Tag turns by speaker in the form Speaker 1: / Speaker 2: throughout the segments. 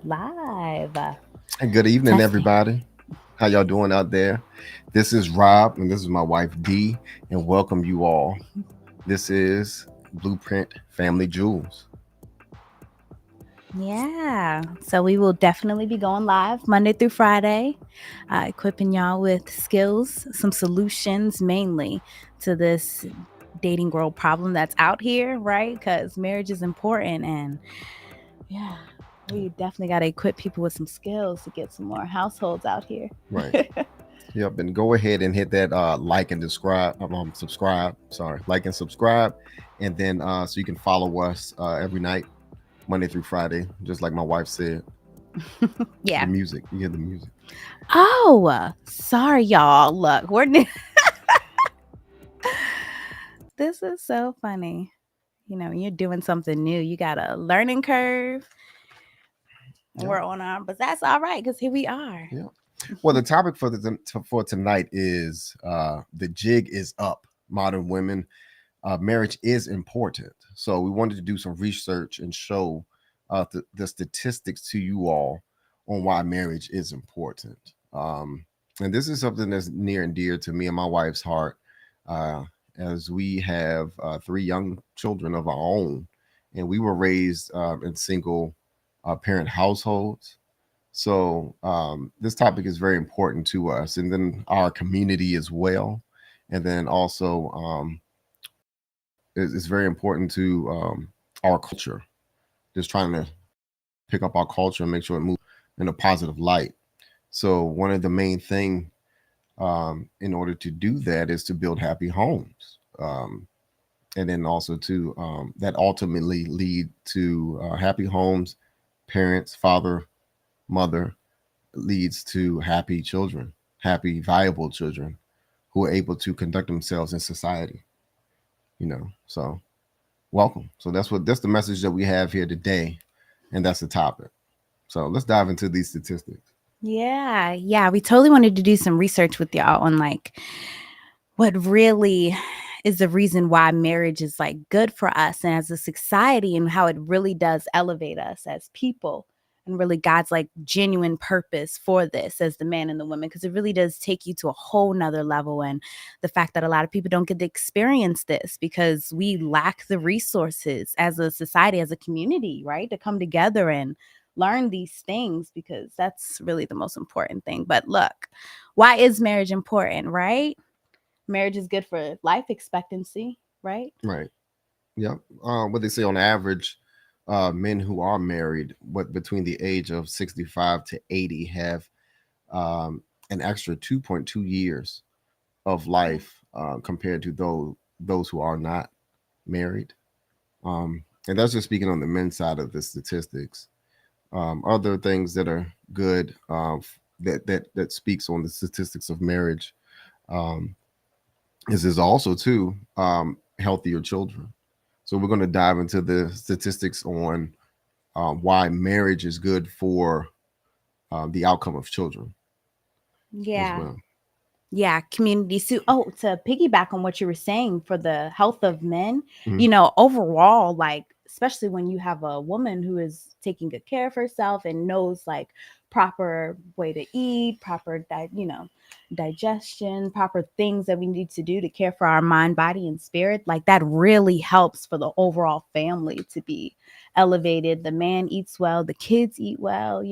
Speaker 1: Live.
Speaker 2: And good evening,
Speaker 1: Testing.
Speaker 2: everybody. How y'all doing out there? This is Rob, and this is my wife Dee, and welcome you all. This is Blueprint Family Jewels.
Speaker 1: Yeah. So we will definitely be going live Monday through Friday, equipping y'all with skills, some solutions mainly to this dating world problem that's out here, right? Because marriage is important. And yeah, we definitely got to equip people with some skills to get some more households out here.
Speaker 2: Right. Yep. And go ahead and hit that like and subscribe. Sorry, like and subscribe, and then so you can follow us every night, Monday through Friday, just like my wife said. The
Speaker 1: Yeah.
Speaker 2: music, you hear the music.
Speaker 1: Oh, sorry, y'all. Look, we're new. This is so funny. When you're doing something new, you got a learning curve. And
Speaker 2: Yep.
Speaker 1: we're on our, but that's all right because here we are.
Speaker 2: Yep. Well, the topic for tonight is the jig is up. Modern women, marriage is important. So we wanted to do some research and show the statistics to you all on why marriage is important. And this is something that's near and dear to me and my wife's heart, uh, as we have three young children of our own, and we were raised in single parent households. So this topic is very important to us, and then our community as well, and then also it's very important to our culture. Just trying to pick up our culture and make sure it moves in a positive light. So one of the main thing in order to do that is to build happy homes, and then also to that ultimately lead to happy homes, parents, father, mother, leads to happy children, happy, viable children who are able to conduct themselves in society. So welcome. So that's the message that we have here today, and that's the topic. So let's dive into these statistics.
Speaker 1: Yeah. Yeah. We totally wanted to do some research with y'all on like what really is the reason why marriage is like good for us and as a society and how it really does elevate us as people and really God's like genuine purpose for this as the man and the woman because it really does take you to a whole nother level and the fact that a lot of people don't get to experience this because we lack the resources as a society, as a community, right, to come together and learn these things because that's really the most important thing. But look, why is marriage important, right? Marriage is good for life expectancy, right?
Speaker 2: Right. Yep. What they say on average, men who are married, what between the age of 65 to 80, have um, an extra 2.2 years of
Speaker 1: Yeah.
Speaker 2: life compared to those who are not married. And that's just speaking on the men's side of the statistics. Other things that are good that speaks on the statistics of marriage um, is also too healthier children. So we're going to dive into the statistics on why marriage is good for the outcome of children as
Speaker 1: Yeah.
Speaker 2: well.
Speaker 1: Yeah, community. So, to piggyback on what you were saying for the health of men,
Speaker 2: Mhm.
Speaker 1: overall, like, especially when you have a woman who is taking good care of herself and knows like proper way to eat, proper, digestion, proper things that we need to do to care for our mind, body, and spirit, like that really helps for the overall family to be elevated. The man eats well, the kids eat well.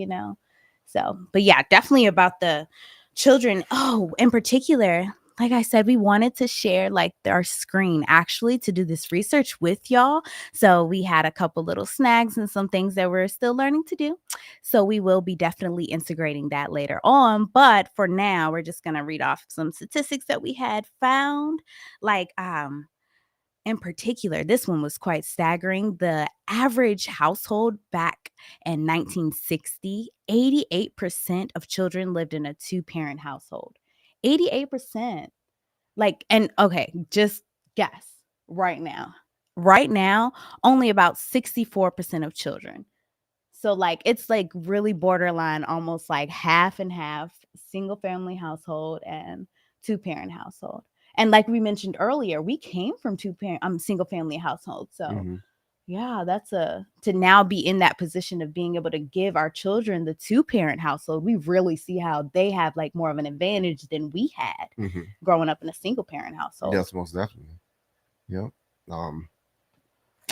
Speaker 1: So, but yeah, definitely about the children. Oh, in particular, like I said, we wanted to share like our screen actually to do this research with y'all. So we had a couple little snags and some things that we're still learning to do. So we will be definitely integrating that later on. But for now, we're just gonna read off some statistics that we had found. Like in particular, this one was quite staggering. The average household back in 1960, 88% of children lived in a two-parent household. 88%. Like, and okay, just guess right now. Right now, only about 64% of children. So, like, it's like really borderline, almost like half and half single family household and two parent household. And like we mentioned earlier, we came from two parent single family households. So
Speaker 2: Hmm.
Speaker 1: Yeah, that's a to now be in that position of being able to give our children the two-parent household. We really see how they have like more of an advantage than we had
Speaker 2: Hmm.
Speaker 1: growing up in a single-parent household.
Speaker 2: Yes, most definitely. Yep. Um,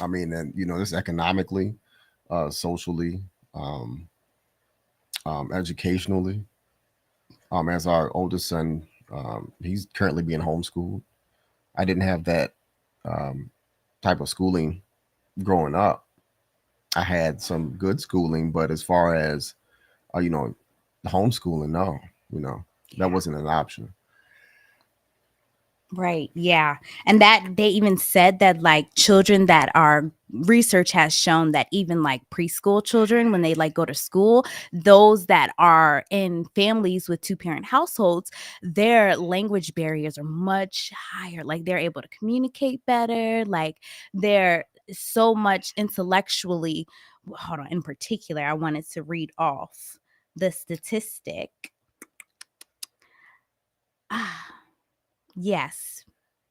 Speaker 2: I mean, and this economically, socially, um, educationally. As our oldest son, he's currently being homeschooled. I didn't have that um, type of schooling growing up. I had some good schooling, but as far as uh, you know, homeschooling, no, you know, that
Speaker 1: Yeah.
Speaker 2: wasn't an option.
Speaker 1: Right. Yeah. And that they even said that like children that are research has shown that even like preschool children when they like go to school, those that are in families with two-parent households, their language barriers are much higher. Like they're able to communicate better, like they're so much intellectually. Hold on, in particular, I wanted to read off the statistic. Ah, yes.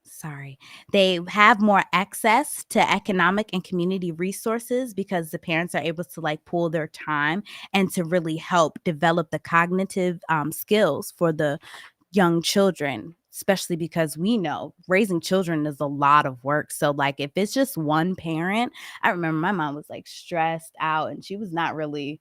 Speaker 1: Sorry. They have more access to economic and community resources because the parents are able to like pool their time and to really help develop the cognitive skills for the young children, especially because we know raising children is a lot of work. So like if it's just one parent, I remember my mom was like stressed out and she was not really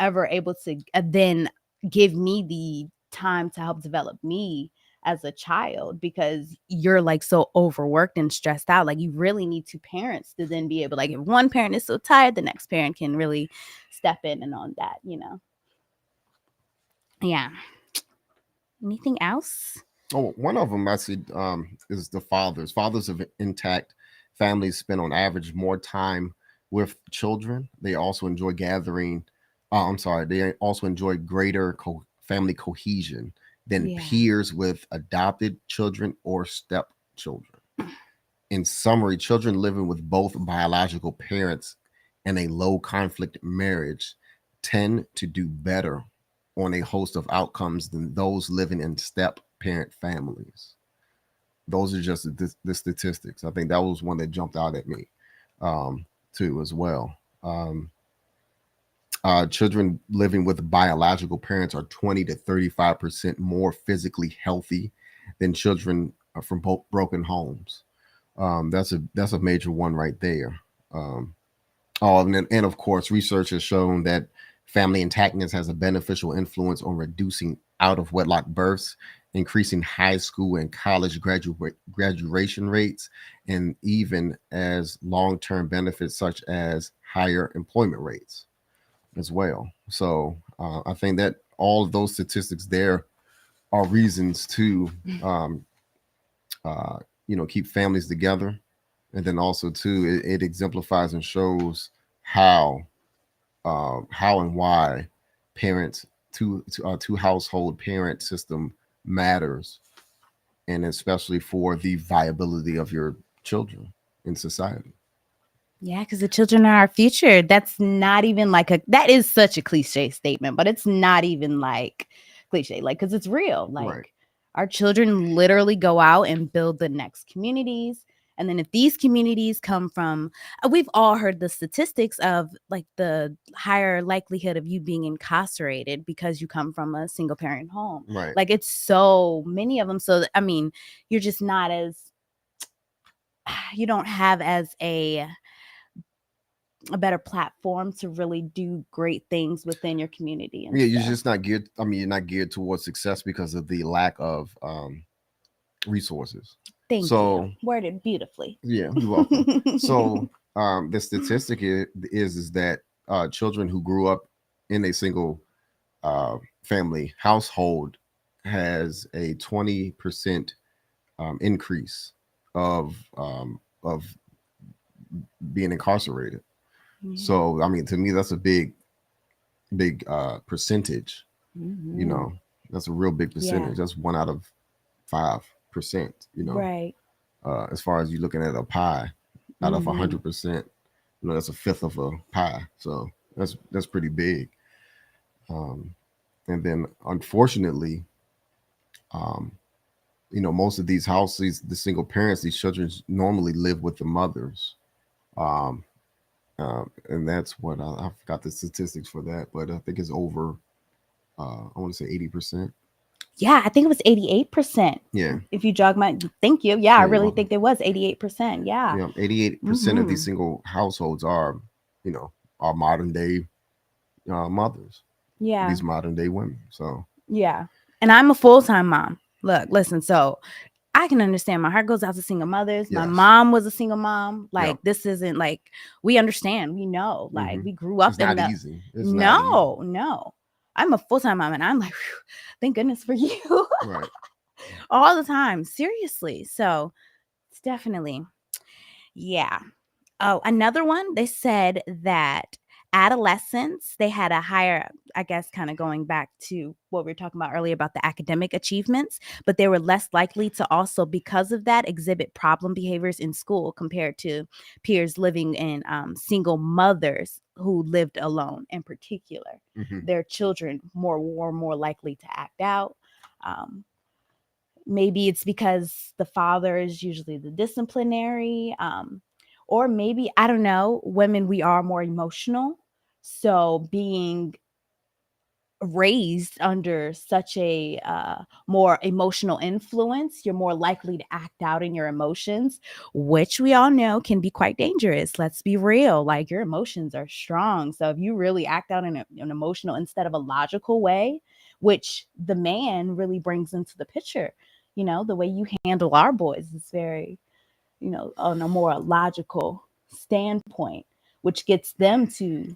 Speaker 1: ever able to then give me the time to help develop me as a child because you're like so overworked and stressed out. Like you really need two parents to then be able, like if one parent is so tired, the next parent can really step in and on that, you know. Yeah. Anything else?
Speaker 2: Oh, one of them I see is the fathers. Fathers of intact families spend on average more time with children. They also enjoy gathering. I'm sorry. They also enjoy greater family cohesion than
Speaker 1: Yeah.
Speaker 2: peers with adopted children or stepchildren. In summary, children living with both biological parents in a low conflict marriage tend to do better on a host of outcomes than those living in step parent families. Those are just the statistics. I think that was one that jumped out at me too, as well. Um, Children living with biological parents are 20 to 35% more physically healthy than children from broken homes. That's a major one right there. Um, and of course, research has shown that family intactness has a beneficial influence on reducing out of wedlock births, increasing high school and college graduation rates, and even as long term benefits such as higher employment rates as well. So I think that all of those statistics there are reasons to um, uh, keep families together, and then also too it exemplifies and shows how how and why parents two household parent system matters, and especially for the viability of your children in society.
Speaker 1: Yeah, because the children are our future. That's not even like that is such a cliche statement, but it's not even like cliche, like, because it's real.
Speaker 2: Right.
Speaker 1: Like, our children literally go out and build the next communities. And then if these communities come from, we've all heard the statistics of like the higher likelihood of you being incarcerated because you come from a single parent home.
Speaker 2: Right.
Speaker 1: Like, it's so many of them. So, I mean, you're just not as, you don't have as a better platform to really do great things within your community and
Speaker 2: Yeah, you're
Speaker 1: stuff.
Speaker 2: just not geared. I mean, you're not geared towards success because of the lack of resources.
Speaker 1: Thank you.
Speaker 2: So
Speaker 1: Worded beautifully.
Speaker 2: yeah, you're welcome. So the statistic is that children who grew up in a single family household has a 20% increase of being incarcerated.
Speaker 1: Yeah.
Speaker 2: So I mean, to me, that's a big percentage. You
Speaker 1: Hmm.
Speaker 2: know, that's a real big
Speaker 1: Yeah.
Speaker 2: percentage. That's 1 out of 5%.
Speaker 1: Right.
Speaker 2: As far as you looking at a pie, out of
Speaker 1: Hmm.
Speaker 2: 100%, that's a fifth of a pie. So that's pretty big. Um, and then unfortunately, um, most of these houses, the single parents, these children normally live with the mothers. Um, And that's what I forgot the statistics for that, but I think it's over. I want to say 80%.
Speaker 1: Yeah, I think it was 88%.
Speaker 2: Yeah,
Speaker 1: If you jog my, thank you. Yeah, I
Speaker 2: yeah, you're
Speaker 1: really
Speaker 2: welcome.
Speaker 1: think there was 88%. Yeah.
Speaker 2: Yeah, 88% of these
Speaker 1: Mm-hmm.
Speaker 2: single households are, you know, are modern day mothers.
Speaker 1: Yeah.
Speaker 2: These modern day women. So
Speaker 1: Yeah. And I'm a full time mom. Look, listen, so I can understand. My heart goes out to single mothers. My
Speaker 2: yes,
Speaker 1: mom was a single mom.
Speaker 2: yep.
Speaker 1: Like, this isn't like, we understand. We know. Like,
Speaker 2: Hmm.
Speaker 1: we grew up
Speaker 2: It's
Speaker 1: in
Speaker 2: not
Speaker 1: the,
Speaker 2: easy. It's not easy.
Speaker 1: no, no. I'm a full time mom and I'm like, whew, thank goodness for you
Speaker 2: Right.
Speaker 1: all the time. Seriously. So it's definitely, yeah. Oh, another one, they said that adolescents, they had a higher, I guess, kind of going back to what we were talking about earlier about the academic achievements, but they were less likely to also, because of that, exhibit problem behaviors in school compared to peers living in single mothers who lived alone in particular.
Speaker 2: Hmm.
Speaker 1: Their children were more likely to act out. Um, Maybe it's because the father is usually the disciplinary, or maybe, I don't know, women, we are more emotional, so being raised under such a more emotional influence, you're more likely to act out in your emotions, which we all know can be quite dangerous. Let's be real. Like, your emotions are strong. So if you really act out in an emotional instead of a logical way, which the man really brings into the picture, the way you handle our boys is very, on a more logical standpoint, which gets them to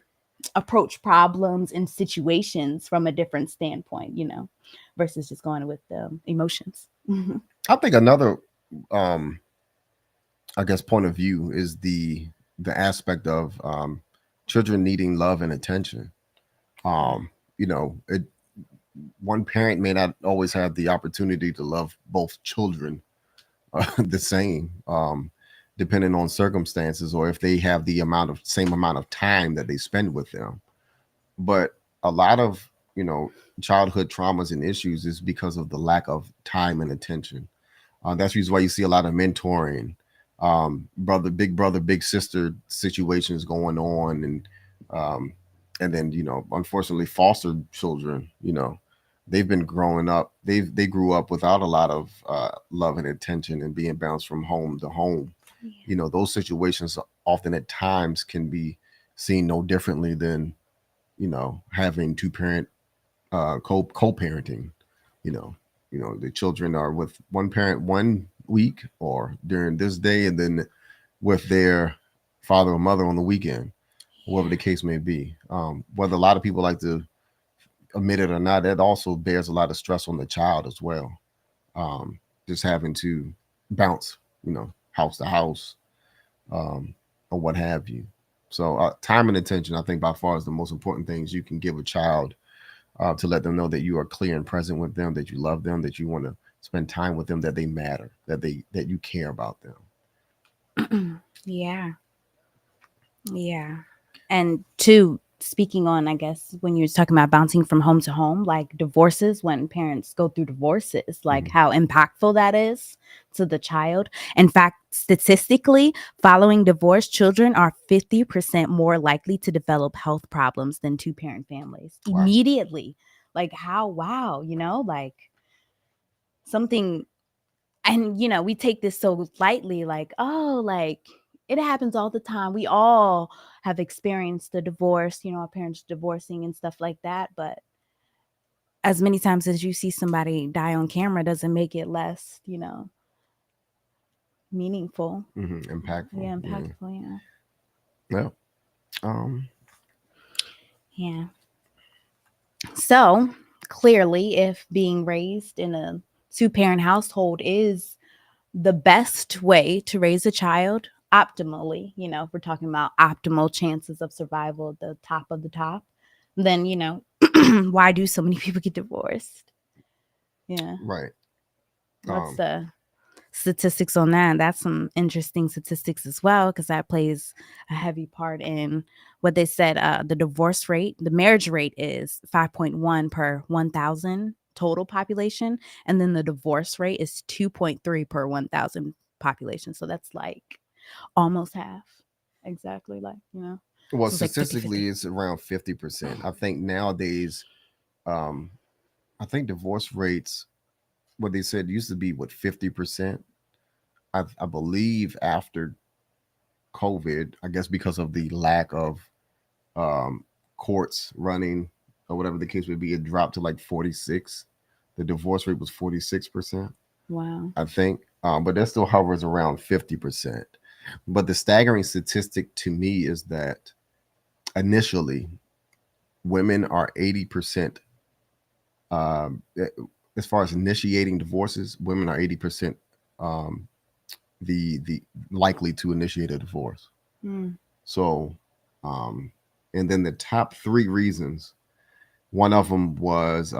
Speaker 1: approach problems and situations from a different standpoint, versus just going with the emotions. Mhm.
Speaker 2: I think another, um, I guess, point of view is the aspect of children needing love and attention. You know, one parent may not always have the opportunity to love both children the same, depending on circumstances or if they have the same amount of time that they spend with them. But a lot of, you know, childhood traumas and issues is because of the lack of time and attention. That's the reason why you see a lot of mentoring, brother, big sister situations going on, um, and then, you know, unfortunately, foster children. You know, they've been growing up. They grew up without a lot of love and attention and being bounced from home to home. You know, those situations often at times can be seen no differently than, you know, having two parent co-parenting. You know, the children are with one parent 1 week or during this day, and then with their father or mother on the weekend, whatever the case may be. Whether a lot of people like to admit it or not, that also bears a lot of stress on the child as well. Just having to bounce, you know, house to house, um, or what have you. So, time and attention, I think, by far is the most important things you can give a child, to let them know that you are clear and present with them, that you love them, that you want to spend time with them, that they matter, that you care about them.
Speaker 1: Yeah. Yeah. And two, speaking on, I guess, when you're talking about bouncing from home to home, like divorces, when parents go through divorces, like
Speaker 2: Hmm.
Speaker 1: how impactful that is to the child. In fact, statistically, following divorce, children are 50% more likely to develop health problems than two parent families
Speaker 2: Wow.
Speaker 1: immediately. Like, how, wow, like something. And we take this so lightly, like, oh, like, it happens all the time. We all have experienced the divorce, our parents divorcing and stuff like that, but as many times as you see somebody die on camera doesn't make it less, meaningful.
Speaker 2: Impactful.
Speaker 1: Yeah,
Speaker 2: Yeah.
Speaker 1: impactful. Yeah.
Speaker 2: Yeah. Um,
Speaker 1: Yeah. So clearly, if being raised in a two parent household is the best way to raise a child optimally, if we're talking about optimal chances of survival at the top of the top, then, why do so many people get divorced? Yeah.
Speaker 2: right.
Speaker 1: What's
Speaker 2: Um,
Speaker 1: the statistics on that? That's some interesting statistics as well, because that plays a heavy part in what they said. The divorce rate, the marriage rate is 5.1 per 1,000 total population, and then the divorce rate is 2.3 per 1,000 population. So that's like almost half. Exactly, like.
Speaker 2: Well,
Speaker 1: So it's like 50
Speaker 2: statistically,
Speaker 1: 50.
Speaker 2: it's around 50%. I think nowadays, um, I think divorce rates, what they said used to be, what, 50%. I believe after COVID, I guess because of the lack of um, courts running or whatever the case would be, it dropped to like 46. The divorce rate was 46%,
Speaker 1: Wow.
Speaker 2: I think. But that still hovers around 50%. But the staggering statistic to me is that initially, women are 80%, um, eh, as far as initiating divorces, women are 80% um, the likely to initiate a divorce.
Speaker 1: Mm.
Speaker 2: So, um, and then the top three reasons, one of them was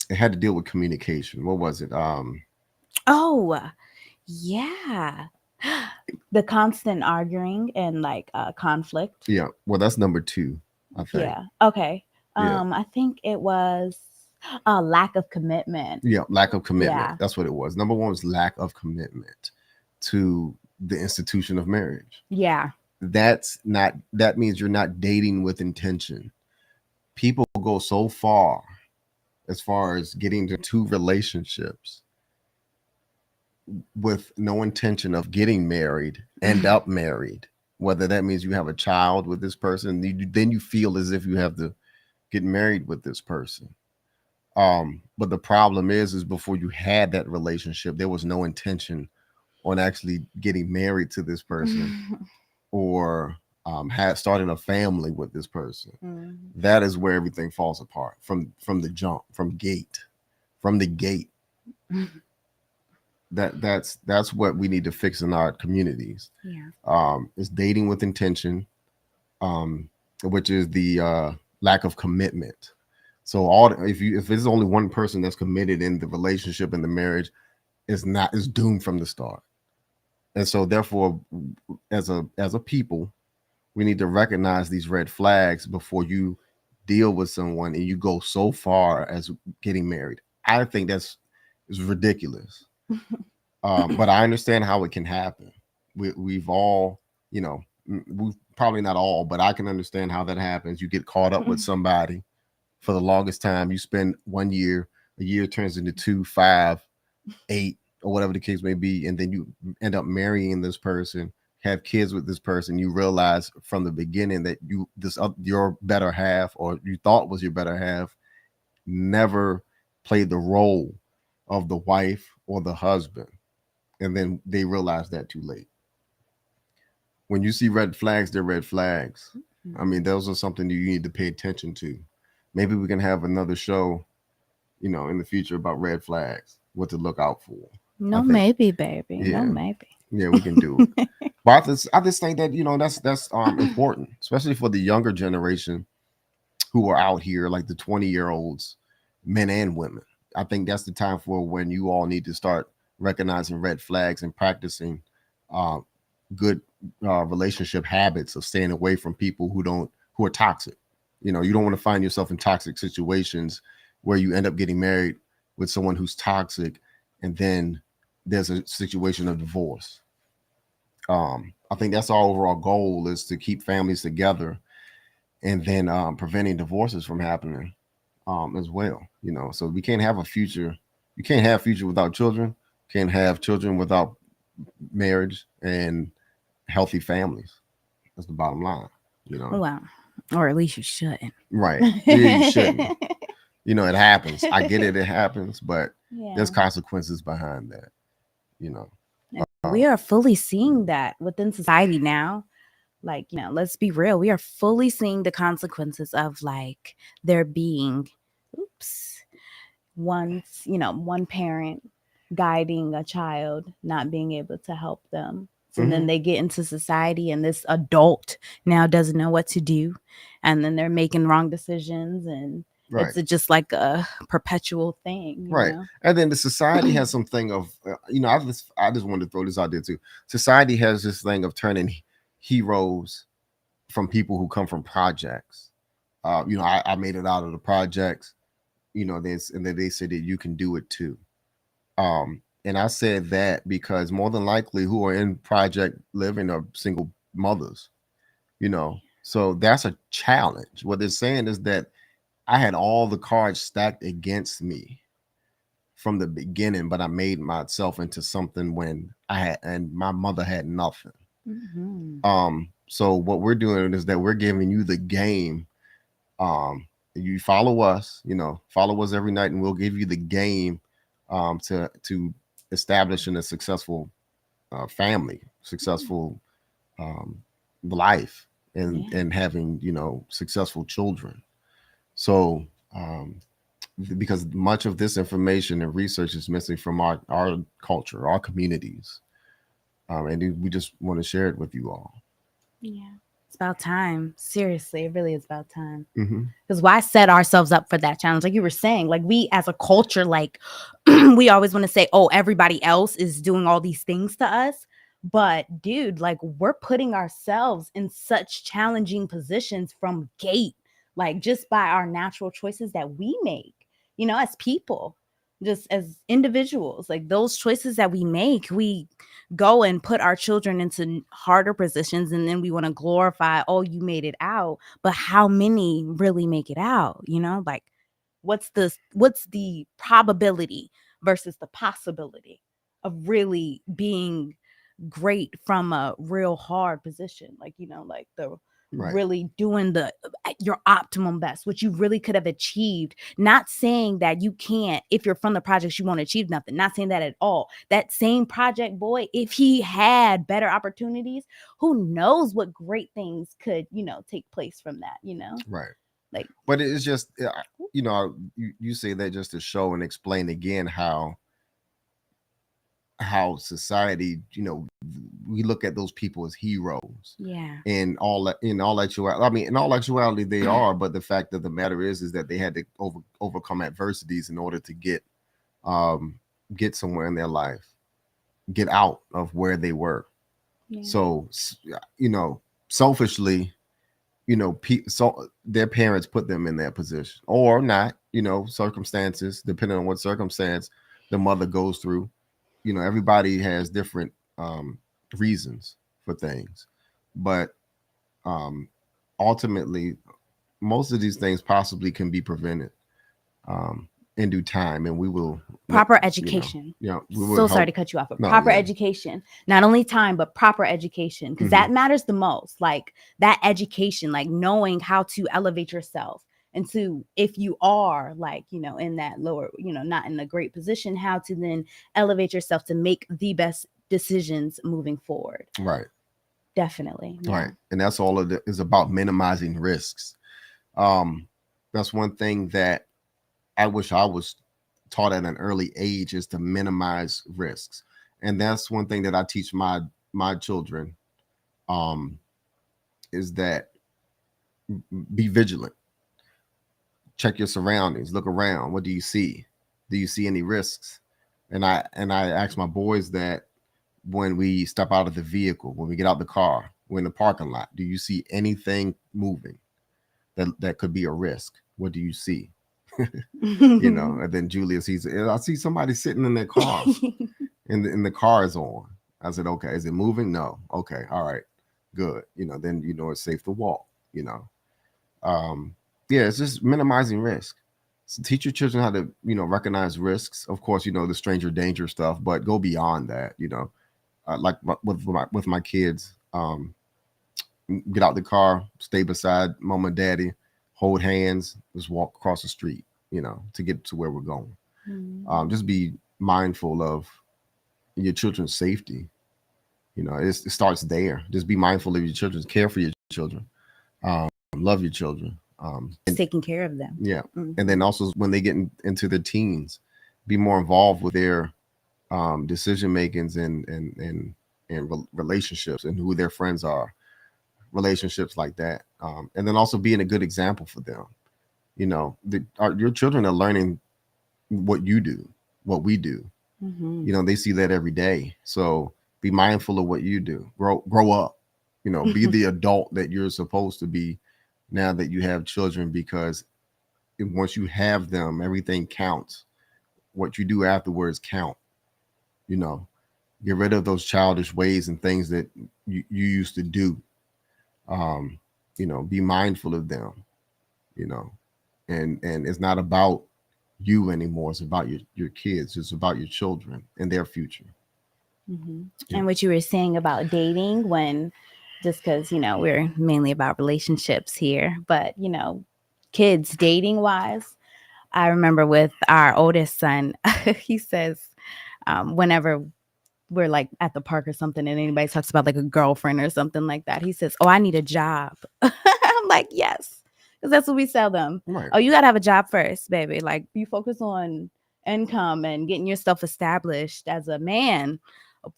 Speaker 2: it had to deal with communication. What was it?
Speaker 1: Oh, yeah. The constant arguing and like conflict.
Speaker 2: Yeah, well, that's number two, I think.
Speaker 1: Yeah. Okay.
Speaker 2: Yeah,
Speaker 1: I think it was a lack of commitment.
Speaker 2: yeah, lack of commitment.
Speaker 1: Yeah.
Speaker 2: That's what it was. Number one was lack of commitment to the institution of marriage.
Speaker 1: Yeah.
Speaker 2: That's not. That means you're not dating with intention. People go so far as getting to two relationships with no intention of getting married, end up married. Whether that means you have a child with this person, then you feel as if you have to get married with this person. But the problem is before you had that relationship, there was no intention on actually getting married to this person or had starting a family with this person.
Speaker 1: Mm.
Speaker 2: That is where everything falls apart from the jump, from the gate. That's what we need to fix in our communities.
Speaker 1: Yeah.
Speaker 2: Is dating with intention, um, which is the lack of commitment. So if there's only one person that's committed in the relationship and the marriage, is doomed from the start. And so therefore, as a people, we need to recognize these red flags before you deal with someone and you go so far as getting married. I think that's is ridiculous. But I understand how it can happen. We've all, we've probably not all, but I can understand how that happens. You get caught up with somebody for the longest time. You spend 1 year, a year turns into 2, 5, 8, or whatever the case may be, and then you end up marrying this person, have kids with this person. You realize from the beginning that your better half, or you thought was your better half, never played the role of the wife or the husband, and then they realize that too late. When you see red flags, they're red flags. I mean, those are something you need to pay attention to. Maybe we can have another show, in the future about red flags, what to look out for. I
Speaker 1: No,
Speaker 2: think,
Speaker 1: maybe, baby. No,
Speaker 2: yeah,
Speaker 1: maybe.
Speaker 2: yeah, we can do it. But I just think that that's important, especially for the younger generation who are out here, like the 20-year-olds, men and women. I think that's the time for when you all need to start recognizing red flags and practicing uh, good relationship habits of staying away from people who are toxic. You don't want to find yourself in toxic situations where you end up getting married with someone who's toxic, and then there's a situation of divorce. I think that's our overall goal, is to keep families together, and then preventing divorces from happening as well. So we can't have a future. You can't have future without children. Can't have children without marriage and healthy families. That's the bottom line. You know,
Speaker 1: Well, or at least you shouldn't.
Speaker 2: right? Yeah, you shouldn't. It happens. I get it. It happens, but there's
Speaker 1: Yeah.
Speaker 2: consequences behind that. You know.
Speaker 1: And we are fully seeing that within society now. Like, let's be real. We are fully seeing the consequences of like there being, oops, one parent guiding a child, not being able to help them. So then
Speaker 2: Hmm.
Speaker 1: they get into society and this adult now doesn't know what to do. And then they're making wrong decisions and
Speaker 2: Right.
Speaker 1: it's just like a perpetual thing,
Speaker 2: Right. And then the society has some thing of, I just wanted to throw this out there too. Society has this thing of turning heroes from people who come from projects. I made it out of the projects. This, and then they said that you can do it too. And I said that because more than likely, who are in project living are single mothers. So that's a challenge. What they're saying is that I had all the cards stacked against me from the beginning, but I made myself into something when I had, and my mother had nothing.
Speaker 1: Hmm.
Speaker 2: So what we're doing is that we're giving you the game. You follow us, follow us every night, and we'll give you the game to establishing a successful family, successful um, life,
Speaker 1: Yeah.
Speaker 2: and having successful children. So um, because much of this information and research is missing from our culture, our communities, and we just want to share it with you all.
Speaker 1: Yeah. It's about time. Seriously, it really is about time.
Speaker 2: Hmm.
Speaker 1: Because why set ourselves up for that challenge? Like you were saying, like we as a culture, like we always want to say, oh, everybody else is doing all these things to us. But dude, like we're putting ourselves in such challenging positions from gate, like just by our natural choices that we make, as people, just as individuals, like those choices that we make, we go and put our children into harder positions, and then we want to glorify, oh, you made it out, but how many really make it out, like what's the probability versus the possibility of really being great from a real hard position, like like the
Speaker 2: Right.
Speaker 1: really doing the your optimum best, which you really could have achieved. Not saying that you can't, if you're from the projects, you won't achieve nothing, not saying that at all. That same project boy, if he had better opportunities, who knows what great things could take place from that,
Speaker 2: Right.
Speaker 1: like
Speaker 2: But it's just, you say that just to show and explain again how society, we look at those people as heroes.
Speaker 1: yeah.
Speaker 2: In all actuality they are, but the fact of the matter is that they had to overcome adversities in order to um get somewhere in their life, get out of where they were.
Speaker 1: Yeah.
Speaker 2: So selfishly, so their parents put them in that position or not, circumstances, depending on what circumstance the mother goes through. Everybody has different reasons for things, but um, ultimately, most of these things possibly can be prevented um, in due time, and we will,
Speaker 1: Proper education.
Speaker 2: we will
Speaker 1: So sorry to
Speaker 2: help.
Speaker 1: cut you off, but
Speaker 2: No,
Speaker 1: proper
Speaker 2: yeah,
Speaker 1: education, not only time, but proper education, because
Speaker 2: hmm
Speaker 1: that matters the most. Like that education, like knowing how to elevate yourself. And to, if you are like, in that lower, not in a great position, how to then elevate yourself to make the best decisions moving forward.
Speaker 2: right,
Speaker 1: Definitely. Yeah.
Speaker 2: right, and that's all it is about minimizing risks. Um, that's one thing that I wish I was taught at an early age is to minimize risks, and that's one thing that I teach my children. Um, is that be vigilant, check your surroundings, look around. What do you see? Do you see any risks? And I ask my boys that when we step out of the vehicle, when we get out the car, we're in the parking lot. Do you see anything moving that could be a risk? What do you see? And then Julia sees, I see somebody sitting in their car, and the car is on. I said, okay, is it moving? No. Okay, all right, good. Then it's safe to walk. You know, um, yeah, it's just minimizing risk. So teach your children how to recognize risks. Of course, the stranger danger stuff, but go beyond that. Like with my kids, get out the car, stay beside mom and daddy, hold hands, just walk across the street. To get to where we're going.
Speaker 1: Mm.
Speaker 2: Just be mindful of your children's safety. It starts there. Just be mindful of your children, care for your children, love your children.
Speaker 1: Just taking care of them.
Speaker 2: Yeah, and then
Speaker 1: Hmm.
Speaker 2: also when they get into their teens, be more involved with their decision makings and relationships and who their friends are, relationships like that, and then also being a good example for them. Your children are learning what you do, what we do.
Speaker 1: Hmm.
Speaker 2: They see that every day. So be mindful of what you do. Grow up. Be the adult that you're supposed to be now that you have children, because once you have them, everything counts. What you do afterwards count. You know, get rid of those childish ways and things that you used to do. um, be mindful of them, you know, and it's not about you anymore. It's about your kids. It's about your children and their future.
Speaker 1: Hmm.
Speaker 2: Yeah.
Speaker 1: And what you were saying about dating, when just because, we're mainly about relationships here, but, kids dating wise, I remember with our oldest son, he says, whenever we're like at the park or something and anybody talks about like a girlfriend or something like that, he says, "Oh, I need a job." I'm like, yes, because that's what we sell them.
Speaker 2: Right.
Speaker 1: Oh, you got to have a job first, baby. Like, you focus on income and getting yourself established as a man.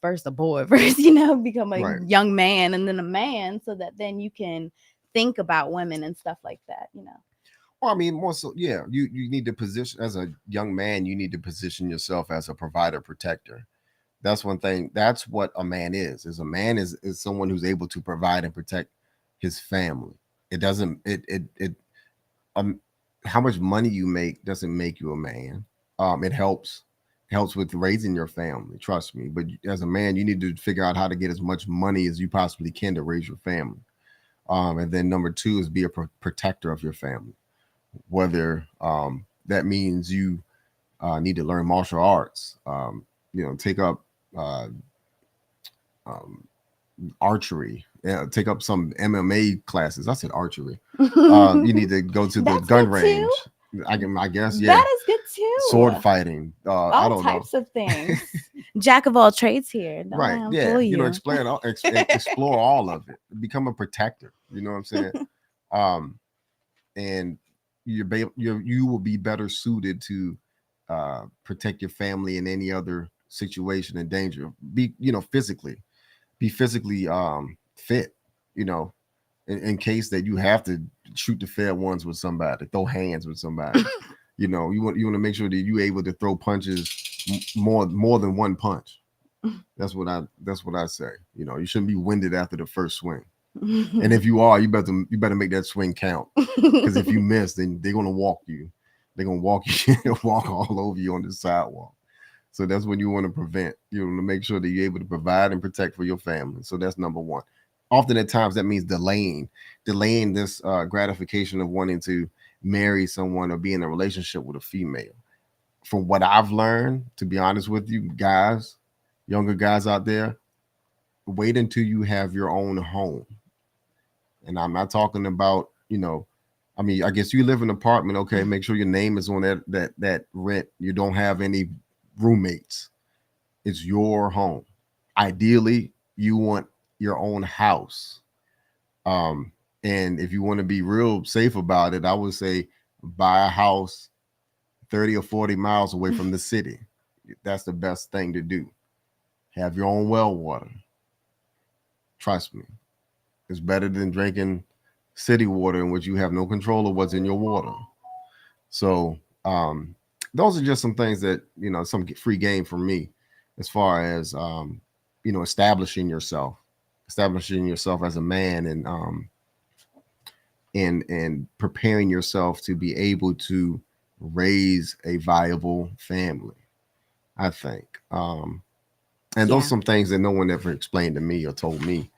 Speaker 1: First, a boy, first, become a
Speaker 2: Right.
Speaker 1: young man and then a man, so that then you can think about women and stuff like that.
Speaker 2: Well, I mean, more so, yeah. You need to position as a young man. You need to position yourself as a provider, protector. That's one thing. That's what a man is. Is a man is someone who's able to provide and protect his family. It doesn't. It um how much money you make doesn't make you a man. It helps with raising your family. Trust me. But as a man, you need to figure out how to get as much money as you possibly can to raise your family. And then number two is be a protector of your family. Whether that means you need to learn martial arts, take up uh, um, archery, take up some MMA classes. I said archery. You need to go to the
Speaker 1: That's
Speaker 2: gun
Speaker 1: good too.
Speaker 2: range. I guess, yeah.
Speaker 1: That is good too.
Speaker 2: Sword fighting. I
Speaker 1: All
Speaker 2: don't know.
Speaker 1: types of things. Jack of all trades here. Don't let
Speaker 2: Right.
Speaker 1: him
Speaker 2: Yeah.
Speaker 1: fool you.
Speaker 2: Explore all of it. Become a protector. You know what I'm saying? Um, and you will be better suited to protect your family in any other situation and danger. Be physically fit. You know, in case that you have to shoot the fair ones with somebody, throw hands with somebody. You want to make sure that you're able to throw punches more than one punch. That's what I say. You shouldn't be winded after the first swing. And if you are, you better make that swing count. Because if you miss, then they're gonna walk you. They're gonna walk you walk all over you on the sidewalk. So that's when you want to prevent. You want to make sure that you're able to provide and protect for your family. So that's number one. Often at times that means delaying this gratification of wanting to marry someone or be in a relationship with a female. From what I've learned, to be honest with you, guys, younger guys out there, wait until you have your own home. And I'm not talking about, I mean, I guess you live in an apartment, okay, make sure your name is on that rent. You don't have any roommates. It's your home. Ideally, you want your own house. Um, and if you want to be real safe about it, I would say buy a house 30 or 40 miles away from the city. That's the best thing to do. Have your own well water. Trust me. It's better than drinking city water in which you have no control of what's in your water. So those are just some things that some free game for me, as far as establishing yourself as a man, and preparing yourself to be able to raise a viable family. I think, and those are
Speaker 1: Yeah.
Speaker 2: some things that no one ever explained to me or told me.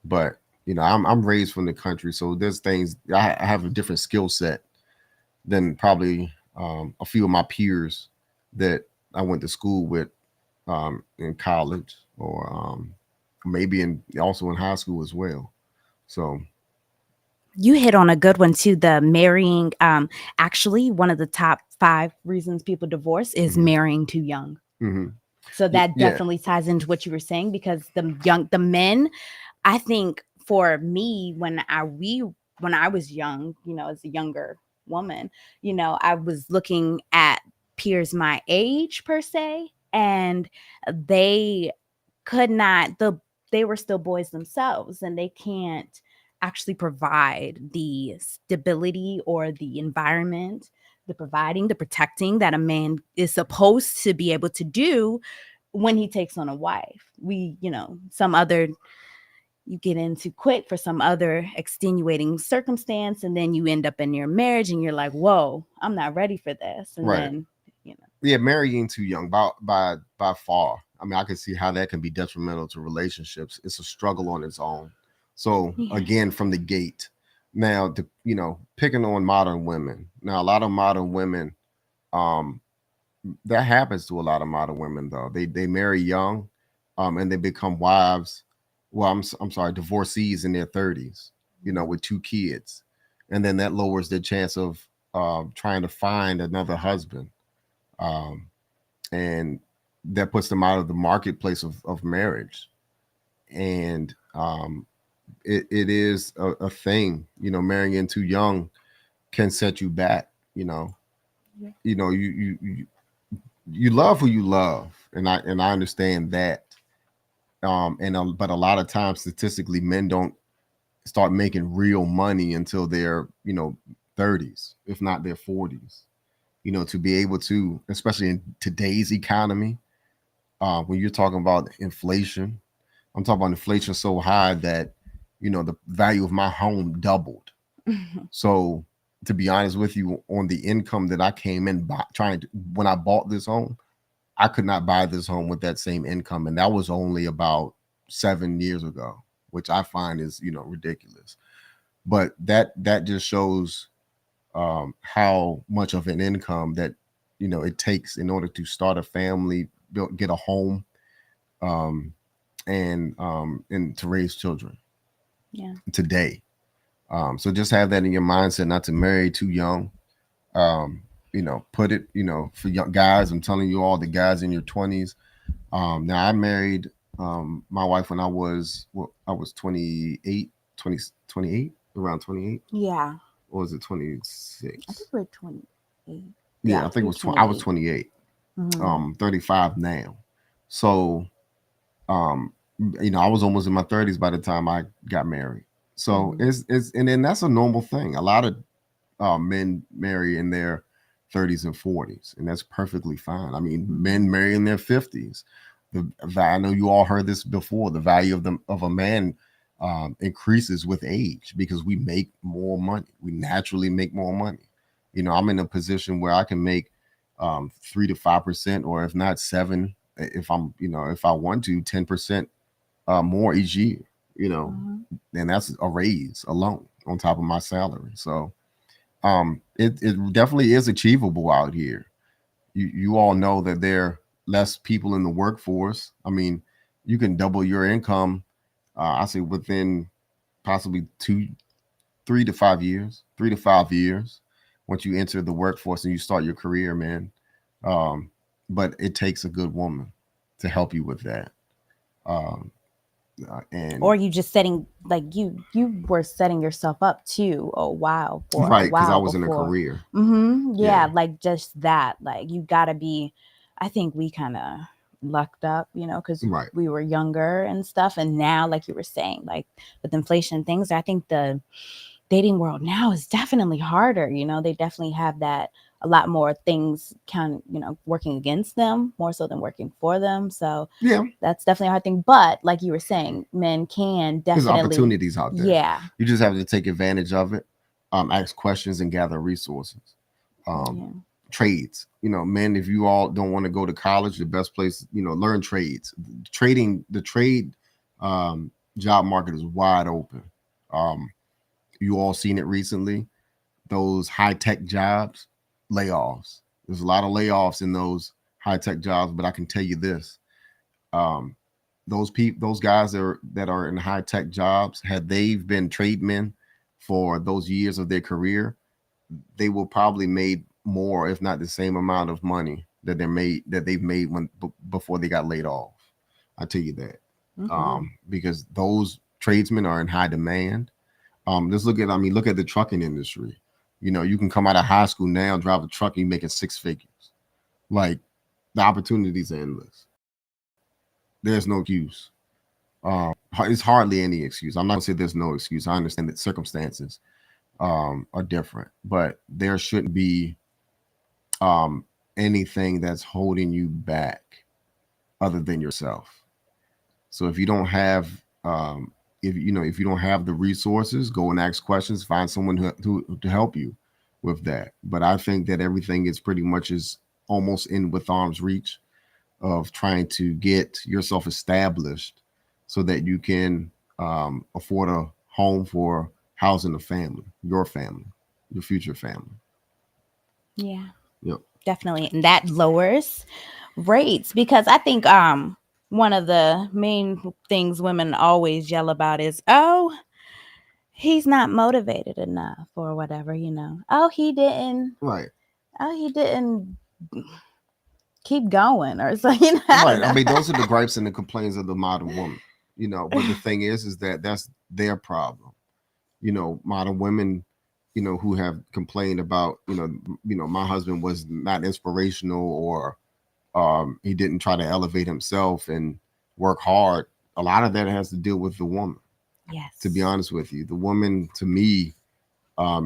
Speaker 2: But I'm raised from the country, so there's things I have a different skill set than probably a few of my peers that I went to school with in college, or maybe also in high school as well. So
Speaker 1: You hit on a good one too. The marrying. Actually, one of the top 5 reasons people divorce is
Speaker 2: mhm,
Speaker 1: marrying too young.
Speaker 2: mhm.
Speaker 1: So that
Speaker 2: Yeah.
Speaker 1: definitely ties into what you were saying, because the men, I think for me, when I was young, as a younger woman, I was looking at peers my age per se, and they could not they were still boys themselves, and they can't actually provide the stability or the environment, the providing, the protecting that a man is supposed to be able to do when he takes on a wife. Some other, you get into quick for some other extenuating circumstance, and then you end up in your marriage and you're like, whoa, I'm not ready for this. And
Speaker 2: Right.
Speaker 1: then,
Speaker 2: Yeah, marrying too young by far. I mean, I can see how that can be detrimental to relationships. It's a struggle on its own. So
Speaker 1: Yeah.
Speaker 2: again, from the gate. Now, picking on modern women. Now, a lot of modern women, um, that happens to a lot of modern women though. They marry young, and they become wives. Well, I'm sorry, divorcees in their 30s. With two kids, and then that lowers their chance of trying to find another husband, um, and that puts them out of the marketplace of marriage. And it is a thing. Marrying in too young can set you back.
Speaker 1: Yeah.
Speaker 2: You love who you love, and I understand that. But a lot of times, statistically, men don't start making real money until their 30s, if not their 40s. To be able to, especially in today's economy, when you're talking about inflation, I'm talking about inflation so high that the value of my home doubled. So, to be honest with you, on the income that I came in by trying to, when I bought this home, I could not buy this home with that same income, and that was only about 7 years ago, which I find is ridiculous. But that just shows how much of an income that it takes in order to start a family, get a home, um, and to raise children
Speaker 1: Yeah.
Speaker 2: today. So just have that in your mindset, not to marry too young. Um, put it, for young guys. I'm telling you, all the guys in your 20s. Now I married my wife when I was 28, 20, 28, around 28,
Speaker 1: Yeah.
Speaker 2: or was it
Speaker 1: I think
Speaker 2: 26?
Speaker 1: we're 28.
Speaker 2: Yeah, I
Speaker 1: Yeah,
Speaker 2: think it
Speaker 1: you're
Speaker 2: was I was
Speaker 1: 28.
Speaker 2: 28.
Speaker 1: Mm-hmm.
Speaker 2: 35 now. So, um, I was almost in my 30s by the time I got married. So
Speaker 1: Mm-hmm.
Speaker 2: it's and then that's a normal thing. A lot of men marry in their 30s and 40s, and that's perfectly fine. I mean,
Speaker 1: Mm-hmm.
Speaker 2: men marry in their 50s. I know you all heard this before. The value of a man increases with age because we make more money. We naturally make more money. I'm in a position where I can make 3 to 5%, or if not seven, if if I want to, 10% more each year. You know,
Speaker 1: Mm-hmm.
Speaker 2: and that's a raise alone on top of my salary. So it definitely is achievable out here. You all know that there are less people in the workforce. I mean, you can double your income. I say within possibly 3 to 5 years. Once you enter the workforce and you start your career, man. Um, but it takes a good woman to help you with that. Um, and
Speaker 1: Or you just setting, like, you were setting yourself up too for a
Speaker 2: right, because I
Speaker 1: while
Speaker 2: was in a
Speaker 1: before.
Speaker 2: career.
Speaker 1: Mm-hmm.
Speaker 2: Yeah,
Speaker 1: Yeah, like just that. Like you gotta be. I think we kind of lucked up, because
Speaker 2: right.
Speaker 1: we were younger and stuff. And now, like you were saying, like with inflation and things, I think the dating world now is definitely harder. They definitely have that, a lot more things kind of, working against them more so than working for them. So
Speaker 2: Yeah,
Speaker 1: that's definitely a hard thing. But like you were saying, men can
Speaker 2: there's
Speaker 1: definitely,
Speaker 2: opportunities out there.
Speaker 1: yeah,
Speaker 2: You just have to take advantage of it, ask questions, and gather resources. Um,
Speaker 1: yeah,
Speaker 2: Trades. Men, if you all don't want to go to college, the best place, learn trades. The trade job market is wide open. Um, you all seen it recently. Those high tech jobs, layoffs. There's a lot of layoffs in those high tech jobs, but I can tell you this: um, those guys that are in high tech jobs, had they've been tradesmen for those years of their career, they will probably made more, if not the same amount of money that they've made before they got laid off. I tell you that,
Speaker 1: mm-hmm.
Speaker 2: because those tradesmen are in high demand. Look at the trucking industry. You can come out of high school now, drive a truck, and you're making six figures. Like, the opportunities are endless. There's no excuse. It's hardly any excuse. I'm not gonna say there's no excuse. I understand that circumstances are different, but there shouldn't be um, anything that's holding you back other than yourself. So if you don't have, if you don't have the resources, go and ask questions. Find someone to help you with that. But I think that everything is pretty much is almost in with arm's reach of trying to get yourself established so that you can. afford a home for housing the family, your future family.
Speaker 1: Yeah,
Speaker 2: Yep.
Speaker 1: definitely. And that lowers rates because I think one of the main things women always yell about is, oh, he's not motivated enough or whatever, you know.
Speaker 2: Right.
Speaker 1: Oh, he didn't keep going or so, you know, I don't
Speaker 2: Right. I
Speaker 1: know.
Speaker 2: mean, those are the gripes and the complaints of the modern woman. But the thing is that that's their problem. Modern women, who have complained about, my husband was not inspirational, or he didn't try to elevate himself and work hard. A lot of that has to deal with the woman. To be
Speaker 1: Yes.
Speaker 2: honest with you, the woman, to me,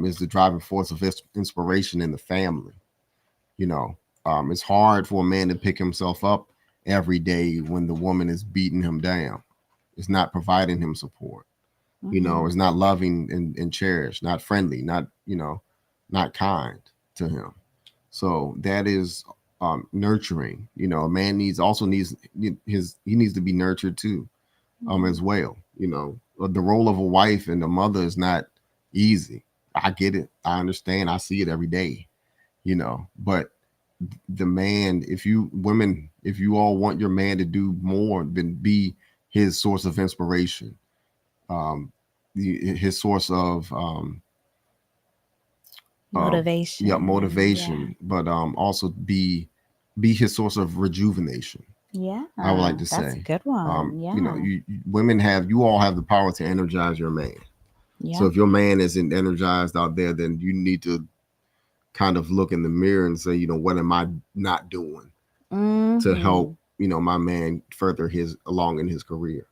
Speaker 2: is the driving force of inspiration in the family. You know, it's hard for a man to pick himself up every day when the woman is beating him down. It's not providing him support.
Speaker 1: Mm-hmm.
Speaker 2: It's not loving and cherished, not friendly, not kind to him. So that is nurturing. A man needs he needs to be nurtured too,
Speaker 1: Mm-hmm.
Speaker 2: as well. The role of a wife and a mother is not easy. I get it. I understand. I see it every day. But the man, if you all want your man to do more than be his source of inspiration, um, his source of yeah,
Speaker 1: Motivation. Yeah.
Speaker 2: motivation, but also be his source of rejuvenation.
Speaker 1: Yeah.
Speaker 2: I would like to
Speaker 1: That's a
Speaker 2: say,
Speaker 1: good one. Yeah.
Speaker 2: women you all have the power to energize your man. So
Speaker 1: Yeah.
Speaker 2: if your man isn't energized out there, then you need to kind of look in the mirror and say, what am I not doing to
Speaker 1: Mm-hmm.
Speaker 2: help, my man further his along in his career,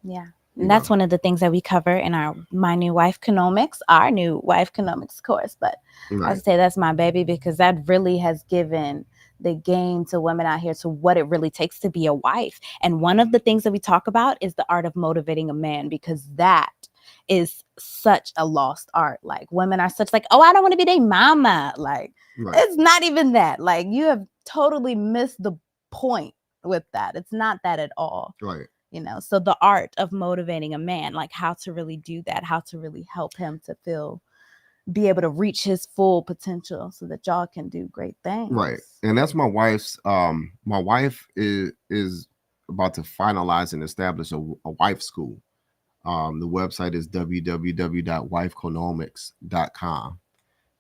Speaker 1: Yeah.
Speaker 2: you
Speaker 1: And
Speaker 2: know?
Speaker 1: that's one of the things that we cover in my new wife economics, our new wife economics course. But I
Speaker 2: Right,
Speaker 1: say that's my baby because that really has given the game to women out here to what it really takes to be a wife. And one of the things that we talk about is the art of motivating a man because that is such a lost art. Like women are such like, oh, I don't want to be their mama. Like
Speaker 2: right,
Speaker 1: it's not even that. Like you have totally missed the point with that. It's not that at all,
Speaker 2: right,
Speaker 1: so the art of motivating a man, like how to really do that, how to really help him to be able to reach his full potential so that y'all can do great
Speaker 2: right.
Speaker 1: things.
Speaker 2: And that's my wife is about to finalize and establish a wife school. The website is www.wifeconomics.com.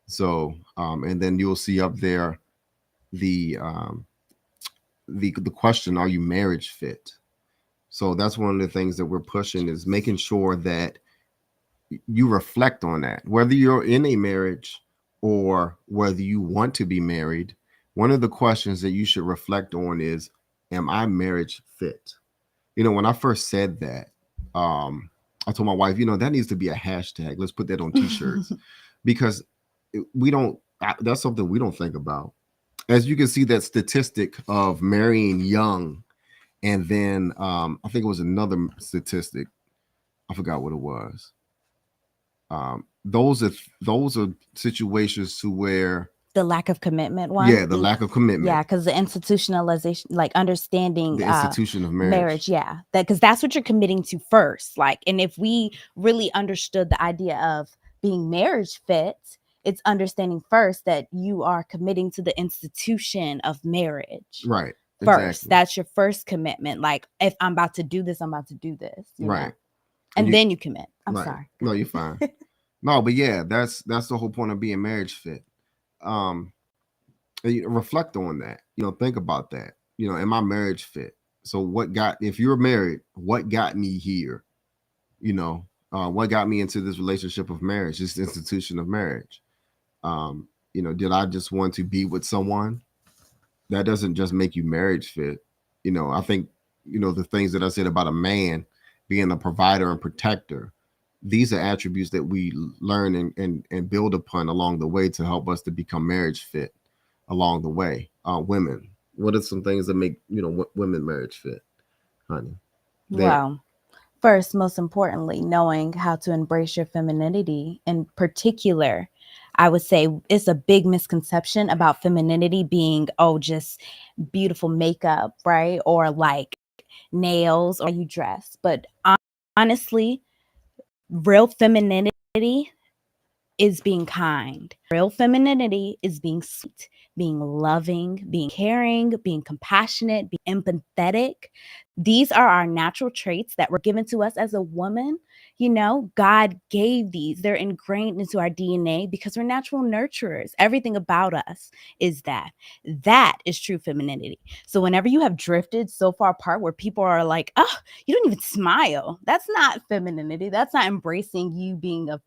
Speaker 2: So, and then you'll see up there the the question: Are you marriage fit? So that's one of the things that we're pushing is making sure that you reflect on that, whether you're in a marriage or whether you want to be married. One of the questions that you should reflect on is, am I marriage fit? When I first said that, I told my wife, that needs to be a hashtag. Let's put that on t-shirts because we don't, that's something we don't think about. As you can see, that statistic of marrying young, and then I think it was another statistic. I forgot what it was. Those are situations to where,
Speaker 1: The lack of commitment one.
Speaker 2: yeah, the lack of
Speaker 1: Yeah,
Speaker 2: commitment,
Speaker 1: because the institutionalization, like understanding
Speaker 2: the institution of marriage.
Speaker 1: marriage, yeah, that because that's what you're committing to first. Like, and if we really understood the idea of being marriage fit, it's understanding first that you are committing to the institution of marriage
Speaker 2: Right,
Speaker 1: first.
Speaker 2: exactly.
Speaker 1: That's your first commitment. Like, if I'm about to do this, I'm about to do this,
Speaker 2: Right, and
Speaker 1: and
Speaker 2: you
Speaker 1: then you commit. I'm
Speaker 2: right.
Speaker 1: sorry.
Speaker 2: No, you're fine. No, but yeah, that's the whole point of being marriage fit. Um, and you reflect on that. Think about that. Am I marriage fit? So if you're married, what got me here? What got me into this relationship of marriage, this institution of marriage? Did I just want to be with someone? That doesn't just make you marriage fit. I think, the things that I said about a man being a provider and protector, these are attributes that we learn and build upon along the way to help us to become marriage fit along the way. Women, what are some things that make, women marriage fit, honey? That
Speaker 1: Wow. First, most importantly, knowing how to embrace your femininity in particular. I would say it's a big misconception about femininity being, oh, just beautiful makeup, right? Or like nails or you dress. But honestly, real femininity is being kind. Real femininity is being sweet, being loving, being caring, being compassionate, being empathetic. These are our natural traits that were given to us as a woman. You know, God gave these. They're ingrained into our DNA because we're natural nurturers. Everything about us is that. That is true femininity. So whenever you have drifted so far apart where people are like, oh, you don't even smile. That's not femininity. That's not embracing you being a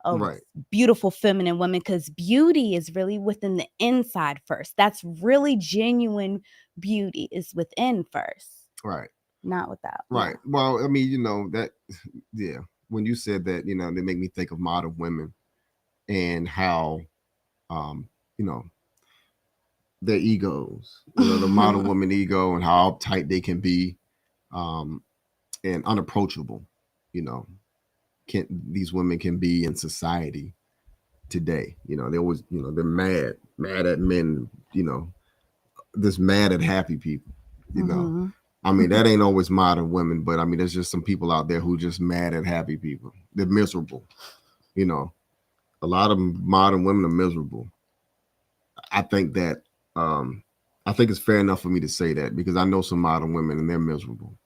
Speaker 2: Right.
Speaker 1: beautiful feminine woman, because beauty is really within the inside first. That's really genuine beauty is within first,
Speaker 2: Right.
Speaker 1: not without. Yeah.
Speaker 2: Right. Well, I mean, that, yeah. When you said that, they make me think of modern women and how, um, you know, their egos, the modern woman ego and how uptight they can be, um, and unapproachable, you know, can these women can be in society today. They always, they're mad at men, just mad at happy people, you know.
Speaker 1: Mm-hmm.
Speaker 2: I mean, that ain't always modern women, but I mean, there's just some people out there who just mad at happy people. They're miserable, you know. A lot of modern women are miserable. I think that, I think it's fair enough for me to say that because I know some modern women and they're miserable.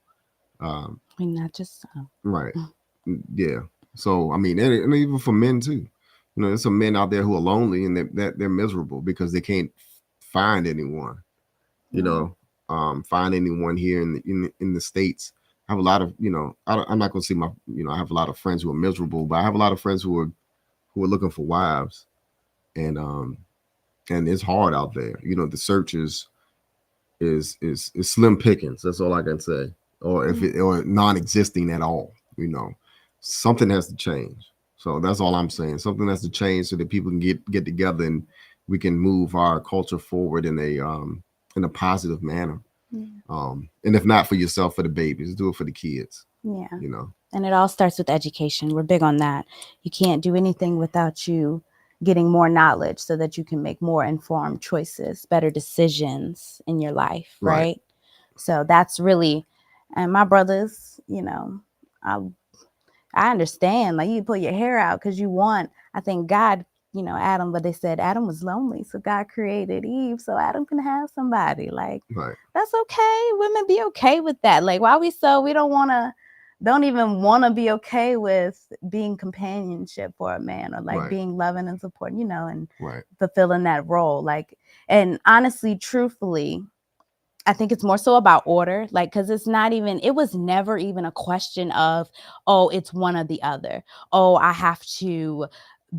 Speaker 2: Um,
Speaker 1: I mean, not just
Speaker 2: right. Yeah. So I mean, and even for men too. There's some men out there who are lonely and they're miserable because they can't find anyone. You
Speaker 1: yeah.
Speaker 2: know, find anyone here in the states. I have a lot of I'm not gonna say I have a lot of friends who are miserable, but I have a lot of friends who are looking for wives, and it's hard out there. The search is slim pickings. That's all I can say, or if it or non-existing at all. Something has to change. So that's all I'm saying. Something has to change so that people can get together and we can move our culture forward in a positive manner.
Speaker 1: Yeah.
Speaker 2: And if not for yourself, for the babies, do it for the kids.
Speaker 1: Yeah.
Speaker 2: You know.
Speaker 1: And it all starts with education. We're big on that. You can't do anything without you getting more knowledge so that you can make more informed choices, better decisions in your life,
Speaker 2: Right.
Speaker 1: right? So that's really, and my brothers, I I understand. Like you pull your hair out because you want. I think God, Adam, but they said Adam was lonely, so God created Eve so Adam can have somebody. Like
Speaker 2: Right.
Speaker 1: that's okay. Women be okay with that. Like why we don't even want to be okay with being companionship for a man or like
Speaker 2: Right.
Speaker 1: being loving and supporting, and
Speaker 2: Right.
Speaker 1: fulfilling that role. Like, and honestly, truthfully, I think it's more so about order, like, because it was never even a question of, oh, it's one or the other. Oh, I have to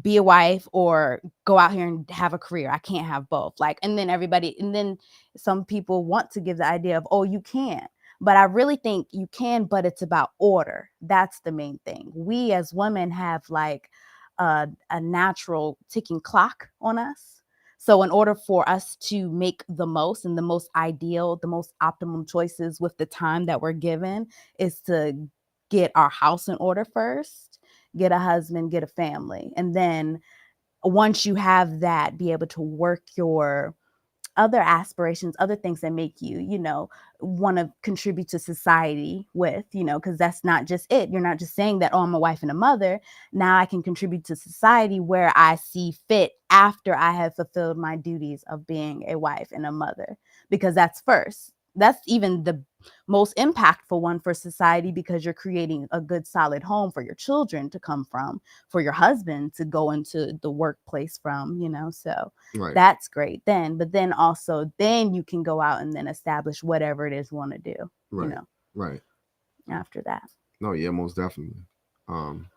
Speaker 1: be a wife or go out here and have a career. I can't have both. Like, and then some people want to give the idea of, oh, you can't. But I really think you can, but it's about order. That's the main thing. We as women have like a natural ticking clock on us. So, in order for us to make the most and the most ideal, the most optimum choices with the time that we're given, is to get our house in order first, get a husband, get a family. And then once you have that, be able to work your other aspirations, other things that make you, want to contribute to society with, because that's not just it. You're not just saying that, oh, I'm a wife and a mother. Now I can contribute to society where I see fit after I have fulfilled my duties of being a wife and a mother, because that's first. That's even the most impactful one for society because you're creating a good solid home for your children to come from, for your husband to go into the workplace from, so
Speaker 2: Right.
Speaker 1: that's great then. But then also, then you can go out and then establish whatever it is you want to do,
Speaker 2: Right. Right.
Speaker 1: after that.
Speaker 2: No, yeah, most definitely. Um,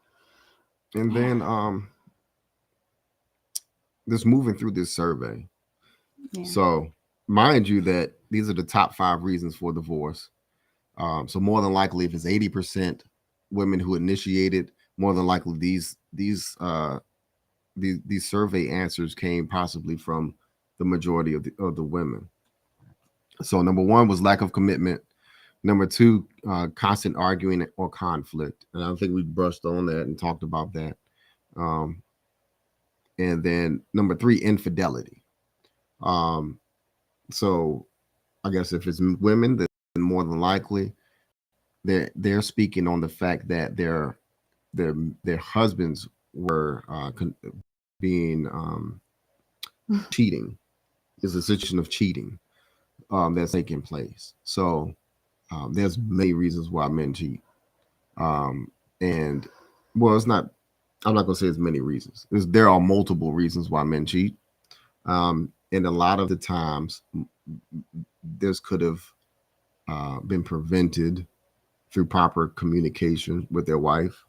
Speaker 2: and
Speaker 1: Yeah.
Speaker 2: then just moving through this survey.
Speaker 1: Yeah.
Speaker 2: So, mind you, that these are the top 5 reasons for divorce. So, more than likely, if it's 80% women who initiated, more than likely these survey answers came possibly from the majority of the women. So, number one was lack of commitment. Number two, constant arguing or conflict, and I think we brushed on that and talked about that. Um, and then number three, infidelity. Um, so I guess if it's women, then more than likely they're speaking on the fact that their their husbands were being cheating. Is a situation of cheating that's taking place. So there's many reasons why men cheat. And well, it's not. I'm not gonna say it's many reasons. There are multiple reasons why men cheat. And a lot of the times, this could have been prevented through proper communication with their wife.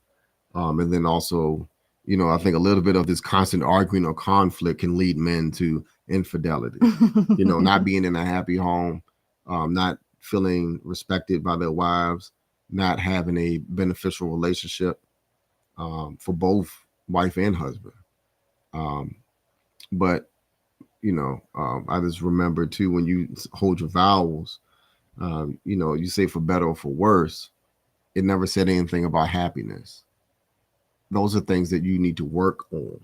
Speaker 2: And then also, I think a little bit of this constant arguing or conflict can lead men to infidelity. Not being in a happy home, not feeling respected by their wives, not having a beneficial relationship for both wife and husband. Um, but I just remember too when you hold your vowels, you say for better or for worse. It never said anything about happiness. Those are things that you need to work on.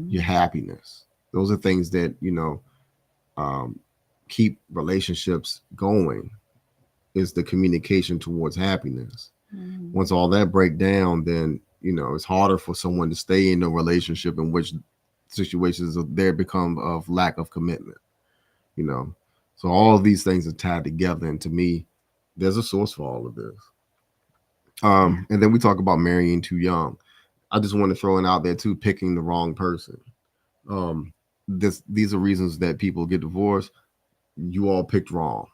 Speaker 2: Your happiness. Those are things that um, keep relationships going. Is the communication towards happiness. Once all that break down, then it's harder for someone to stay in a relationship in which situations of there become of lack of commitment. You know, so all of these things are tied together, and to me, there's a source for all of this. And then we talk about marrying too young. I just want to throw it out there too, picking the wrong person. Um, these are reasons that people get divorced. You all picked wrong.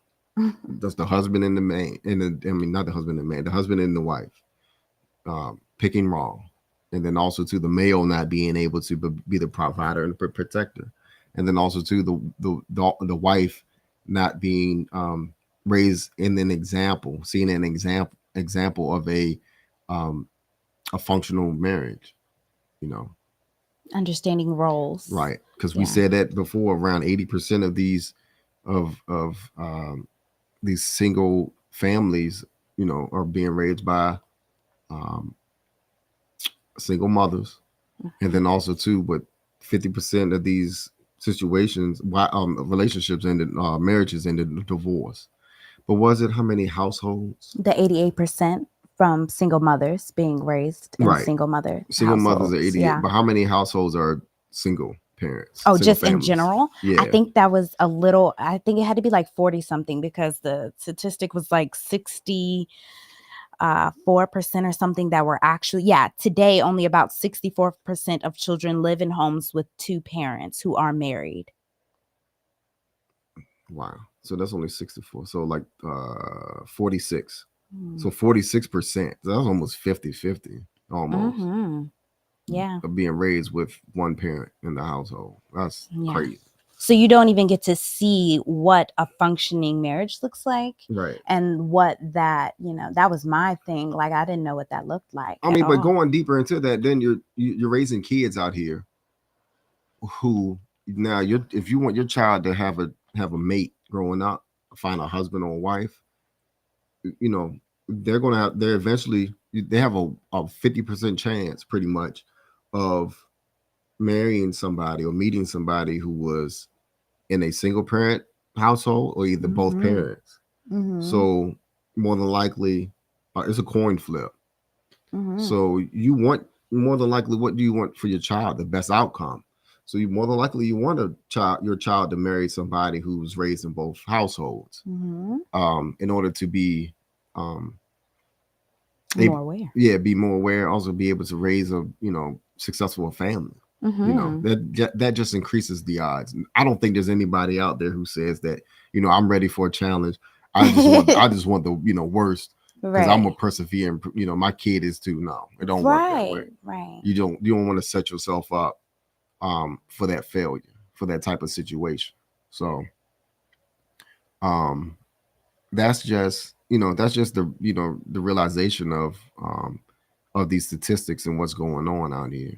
Speaker 2: That's the husband and the man, not the husband and the man, the husband and the wife, picking wrong, and then also to the male not being able to be the provider and the protector, and then also to the wife not being raised in an example, seeing an example of um, a functional marriage. You know,
Speaker 1: Understanding roles.
Speaker 2: right? Because we said that before. Around 80% of these single families, are being raised by um, single mothers, and then also too, but 50% of these situations, why relationships ended, marriages ended in divorce. But was it how many households?
Speaker 1: The 88% from single mothers being raised in
Speaker 2: Right,
Speaker 1: single mother
Speaker 2: single mothers are
Speaker 1: households.
Speaker 2: 88.
Speaker 1: Yeah.
Speaker 2: But how many households are single parents,
Speaker 1: Oh,
Speaker 2: single
Speaker 1: just in
Speaker 2: families?
Speaker 1: general, I
Speaker 2: Yeah,
Speaker 1: think that was a little. I think it had to be like 40 something because the statistic was like 4% or something that were actually, today only about 64% of children live in homes with two parents who are married.
Speaker 2: wow. So that's only 64. So like 46.
Speaker 1: Mm.
Speaker 2: So 46%. That's almost 50-50, almost.
Speaker 1: Mm-hmm. Yeah.
Speaker 2: Of being raised with one parent in the household. That's
Speaker 1: Yeah.
Speaker 2: crazy.
Speaker 1: So you don't even get to see what a functioning marriage looks like,
Speaker 2: Right.
Speaker 1: and what that, that was my thing. Like, I didn't know what that looked like
Speaker 2: I
Speaker 1: at
Speaker 2: mean, but
Speaker 1: all.
Speaker 2: going deeper into that, then you're raising kids out here who now you're if you want your child to have a mate growing up, find a husband or a wife, you know, they're eventually they have a 50% chance pretty much of marrying somebody or meeting somebody who was in a single parent household or either both
Speaker 1: Mm-hmm.
Speaker 2: parents.
Speaker 1: Mm-hmm.
Speaker 2: So more than likely, it's a coin flip.
Speaker 1: Mm-hmm.
Speaker 2: So you want more than likely, what do you want for your child? The best outcome. So you more than likely you want your child to marry somebody who's raised in both households,
Speaker 1: Mm-hmm.
Speaker 2: in order to be, um,
Speaker 1: More aware.
Speaker 2: be more aware. Also be able to raise a successful family.
Speaker 1: Mm-hmm.
Speaker 2: That just increases the odds. I don't think there's anybody out there who says that I'm ready for a challenge. I just want the worst because I'm a
Speaker 1: Right.
Speaker 2: persevere. And my kid is too. No, it don't work that way.
Speaker 1: Right. Right.
Speaker 2: You don't want to set yourself up for that failure, for that type of situation. So um, that's just the realization of these statistics and what's going on out here.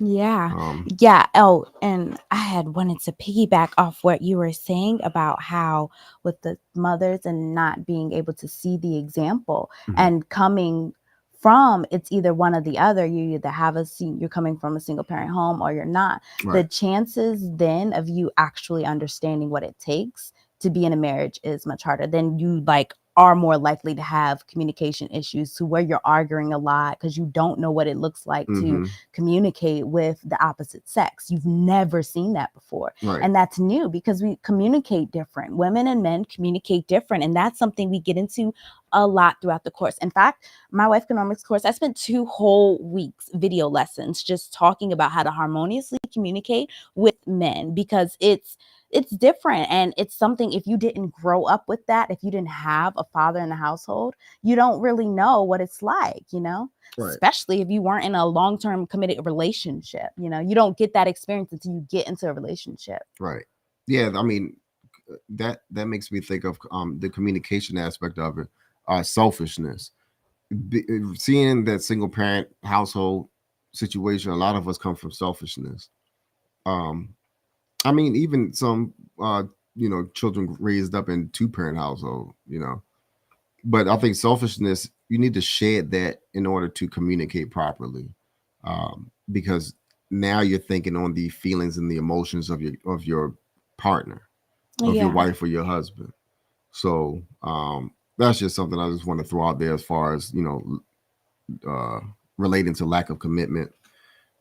Speaker 1: Yeah.
Speaker 2: Um,
Speaker 1: Yeah. Oh, and I had wanted to piggyback off what you were saying about how with the mothers and not being able to see the example
Speaker 2: mhm,
Speaker 1: and coming from, it's either one or the other. You either you're coming from a single parent home or you're not. The
Speaker 2: right.
Speaker 1: chances then of you actually understanding what it takes to be in a marriage is much harder than you like are more likely to have communication issues, to where you're arguing a lot because you don't know what it looks like to
Speaker 2: Mm-hmm.
Speaker 1: communicate with the opposite sex. You've never seen that before.
Speaker 2: Right.
Speaker 1: And that's new because we communicate different. Women and men communicate different. And that's something we get into a lot throughout the course. In fact, my wife economics course, I spent 2 whole weeks video lessons just talking about how to harmoniously communicate with men, because it's different, and it's something, if you didn't grow up with that, if you didn't have a father in the household, you don't really know what it's like,
Speaker 2: Right.
Speaker 1: especially if you weren't in a long-term committed relationship. You don't get that experience until you get into a relationship.
Speaker 2: Right. Yeah. I mean, that makes me think of the communication aspect of it. Selfishness. Seeing that single parent household situation, a lot of us come from selfishness. Um, I mean, even some children raised up in two parent household. But I think selfishness, you need to shed that in order to communicate properly, because now you're thinking on the feelings and the emotions of your partner, of your
Speaker 1: Yeah.
Speaker 2: wife or your husband. So that's just something I just want to throw out there as far as uh, relating to lack of commitment,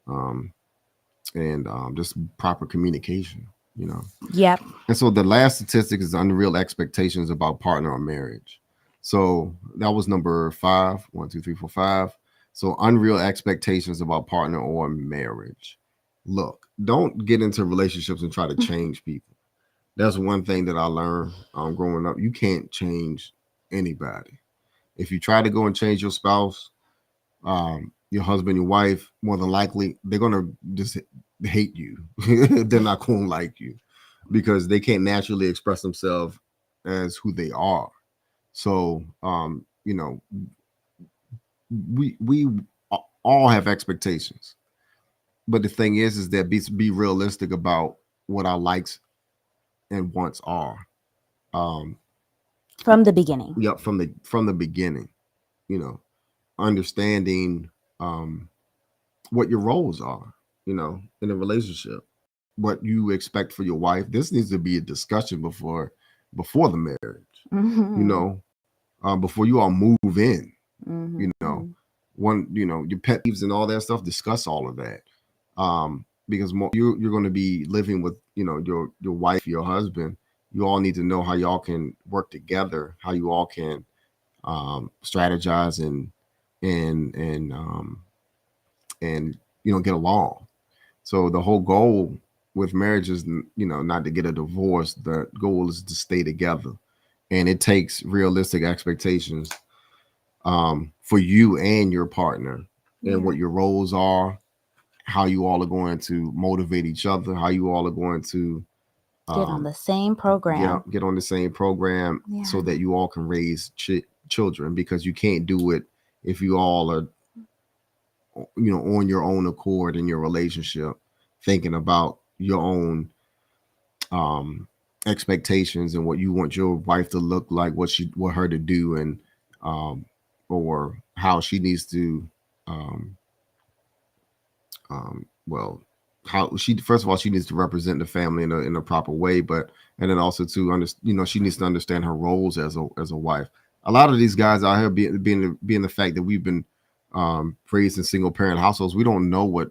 Speaker 2: um, and just proper communication. You know.
Speaker 1: Yep.
Speaker 2: And so the last statistic is unreal expectations about partner or marriage. So that was number five. One, two, three, four, five. So unreal expectations about partner or marriage. Look, don't get into relationships and try to change people. That's one thing that I learned growing up. You can't change anybody. If you try to go and change your spouse, your husband, your wife, more than likely they're gonna just hate you. They're not gonna like you because they can't naturally express themselves as who they are. So, we all have expectations, but the thing is that be realistic about what our likes and wants are. Um,
Speaker 1: From the beginning.
Speaker 2: yep, from the beginning, you know, understanding um, what your roles are, in a relationship, what you expect for your wife. This needs to be a discussion before the marriage, you
Speaker 1: Mm-hmm.
Speaker 2: know, before you all move in, you know,
Speaker 1: Mm-hmm.
Speaker 2: your pet peeves and all that stuff. Discuss all of that, because you're going to be living with your wife, your husband. You all need to know how y'all can work together, how you all can strategize and get along. So the whole goal with marriage is, not to get a divorce. The goal is to stay together, and it takes realistic expectations for you and your partner, and
Speaker 1: Yeah.
Speaker 2: what your roles are, how you all are going to motivate each other, how you all are going to
Speaker 1: Get on
Speaker 2: um,
Speaker 1: the same program.
Speaker 2: get on the same program, so
Speaker 1: Yeah.
Speaker 2: that you all can raise children. Because you can't do it if you all are on your own accord in your relationship, thinking about your own um expectations and what you want your wife to look like, what her to do, and um or how she needs to um well, how she, first of all, she needs to represent the family in a proper way, but and then also to she needs to understand her roles as a wife. A lot of these guys out here being the fact that we've been raised in single parent households, we don't know what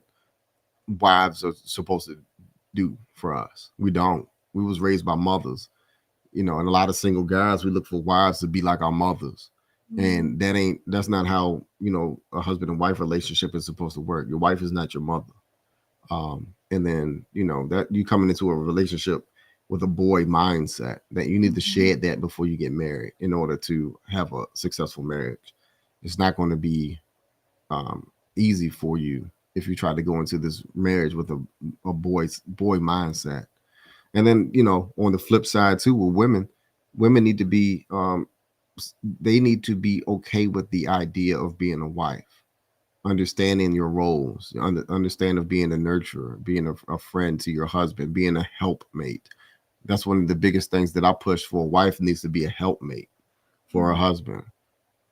Speaker 2: wives are supposed to do for us. We don't. We was raised by mothers, and a lot of single guys, we look for wives to be like our mothers.
Speaker 1: Mm-hmm.
Speaker 2: And that's not how, a husband and wife relationship is supposed to work. Your wife is not your mother. And then, that you coming into a relationship with a boy mindset, that you need to
Speaker 1: Mm-hmm.
Speaker 2: shed that before you get married in order to have a successful marriage. It's not going to be um, easy for you if you try to go into this marriage with a boy mindset. And then, on the flip side too, with women need to be they need to be okay with the idea of being a wife, understanding your roles, understand of being a nurturer, being a friend to your husband, being a helpmate. That's one of the biggest things that I push for. A wife needs to be a helpmate for a husband.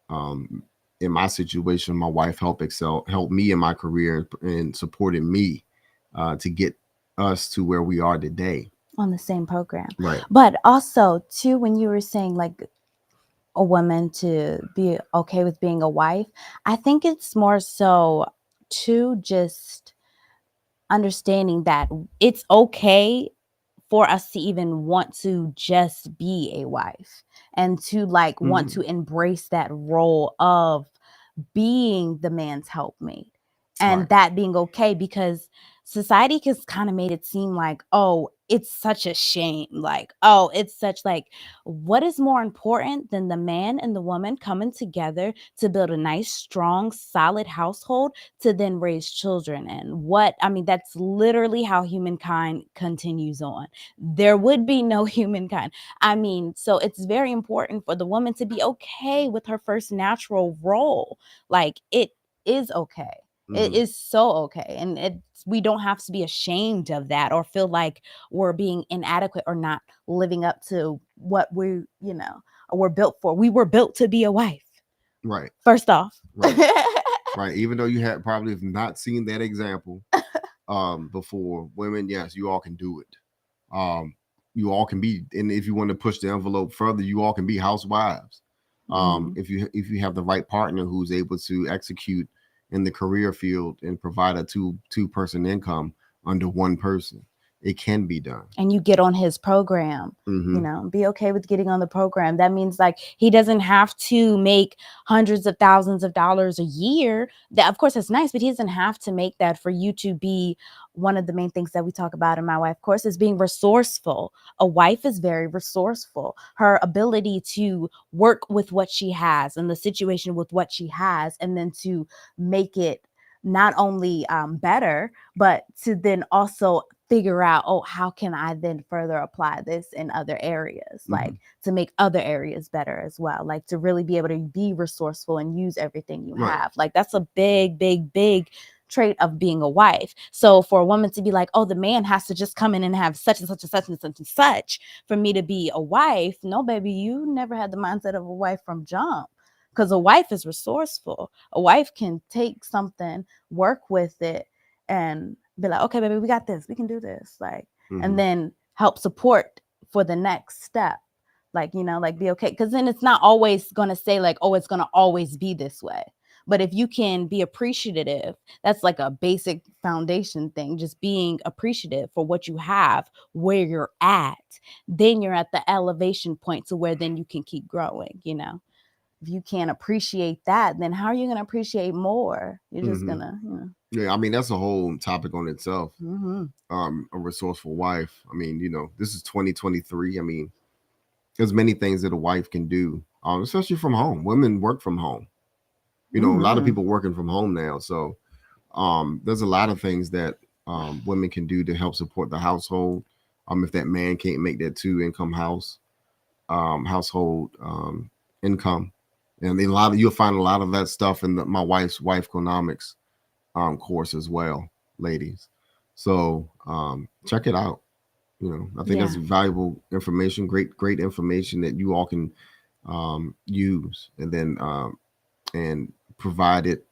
Speaker 2: Um, in my situation, my wife helped me in my career and supported me to get us to where we are today.
Speaker 1: On the same program.
Speaker 2: Right.
Speaker 1: But also, too, when you were saying like a woman to be okay with being a wife, I think it's more so to just understanding that it's okay for us to even want to just be a wife and to like want to
Speaker 2: Hmm.
Speaker 1: embrace that role of being the man's helpmate and
Speaker 2: Right.
Speaker 1: that being okay, because society has kind of made it seem like, oh, it's such a shame, like, oh, it's such like, what is more important than the man and the woman coming together to build a nice strong solid household to then raise children? And what I mean, that's literally how humankind continues on. There would be no humankind. I mean, so it's very important for the woman to be okay with her first natural role. Like, it is okay. It
Speaker 2: Hmm.
Speaker 1: is so okay. And we don't have to be ashamed of that or feel like we're being inadequate or not living up to what we're built for. We were built to be a wife,
Speaker 2: Right.
Speaker 1: first off.
Speaker 2: Right. Right. Even though you had probably have not seen that example before, women, yes, you all can do it. Um, you all can be, and if you want to push the envelope further, you all can be housewives.
Speaker 1: Mhm.
Speaker 2: If you have the right partner who's able to execute in the career field and provide a two-person income under one person, it can be done.
Speaker 1: And you get on his program,
Speaker 2: Mm-hmm.
Speaker 1: be okay with getting on the program. That means like he doesn't have to make hundreds of thousands of dollars a year. That of course that's nice, but he doesn't have to make that for you to be. One of the main things that we talk about in my wife course is being resourceful. A wife is very resourceful. Her ability to work with what she has and the situation with what she has, and then to make it not only better, but to then also figure out, oh, how can I then further apply this in other areas,
Speaker 2: Mm-hmm.
Speaker 1: like to make other areas better as well, like to really be able to be resourceful and use everything you
Speaker 2: Right.
Speaker 1: have. Like that's a big, big, big trait of being a wife. So for a woman to be like, oh, the man has to just come in and have such and such and such and such and such for me to be a wife. No, baby, you never had the mindset of a wife from jump. Because a wife is resourceful. A wife can take something, work with it, and be like, okay, baby, we got this. We can do this. Like, and
Speaker 2: Mm-hmm.
Speaker 1: then help support for the next step. Like, like be okay. Because then it's not always going to say, like, oh, it's going to always be this way. But if you can be appreciative, that's like a basic foundation thing, just being appreciative for what you have, where you're at, then you're at the elevation point to where then you can keep growing. If you can't appreciate that, then how are you going to appreciate more? You're just
Speaker 2: Mm-hmm.
Speaker 1: going to.
Speaker 2: Yeah, I mean that's a whole topic on itself.
Speaker 1: Mm-hmm.
Speaker 2: A resourceful wife. I mean, this is 2023. I mean, there's many things that a wife can do, especially from home. Women work from home. A lot of
Speaker 1: Mm-hmm.
Speaker 2: people working from home now. So there's a lot of things that women can do to help support the household. If that man can't make that two-income household income, and you'll find a lot of that stuff in my wife's wife economics course as well, ladies. So check it out. I think that's
Speaker 1: Yeah.
Speaker 2: valuable information, great information that you all can use and provide it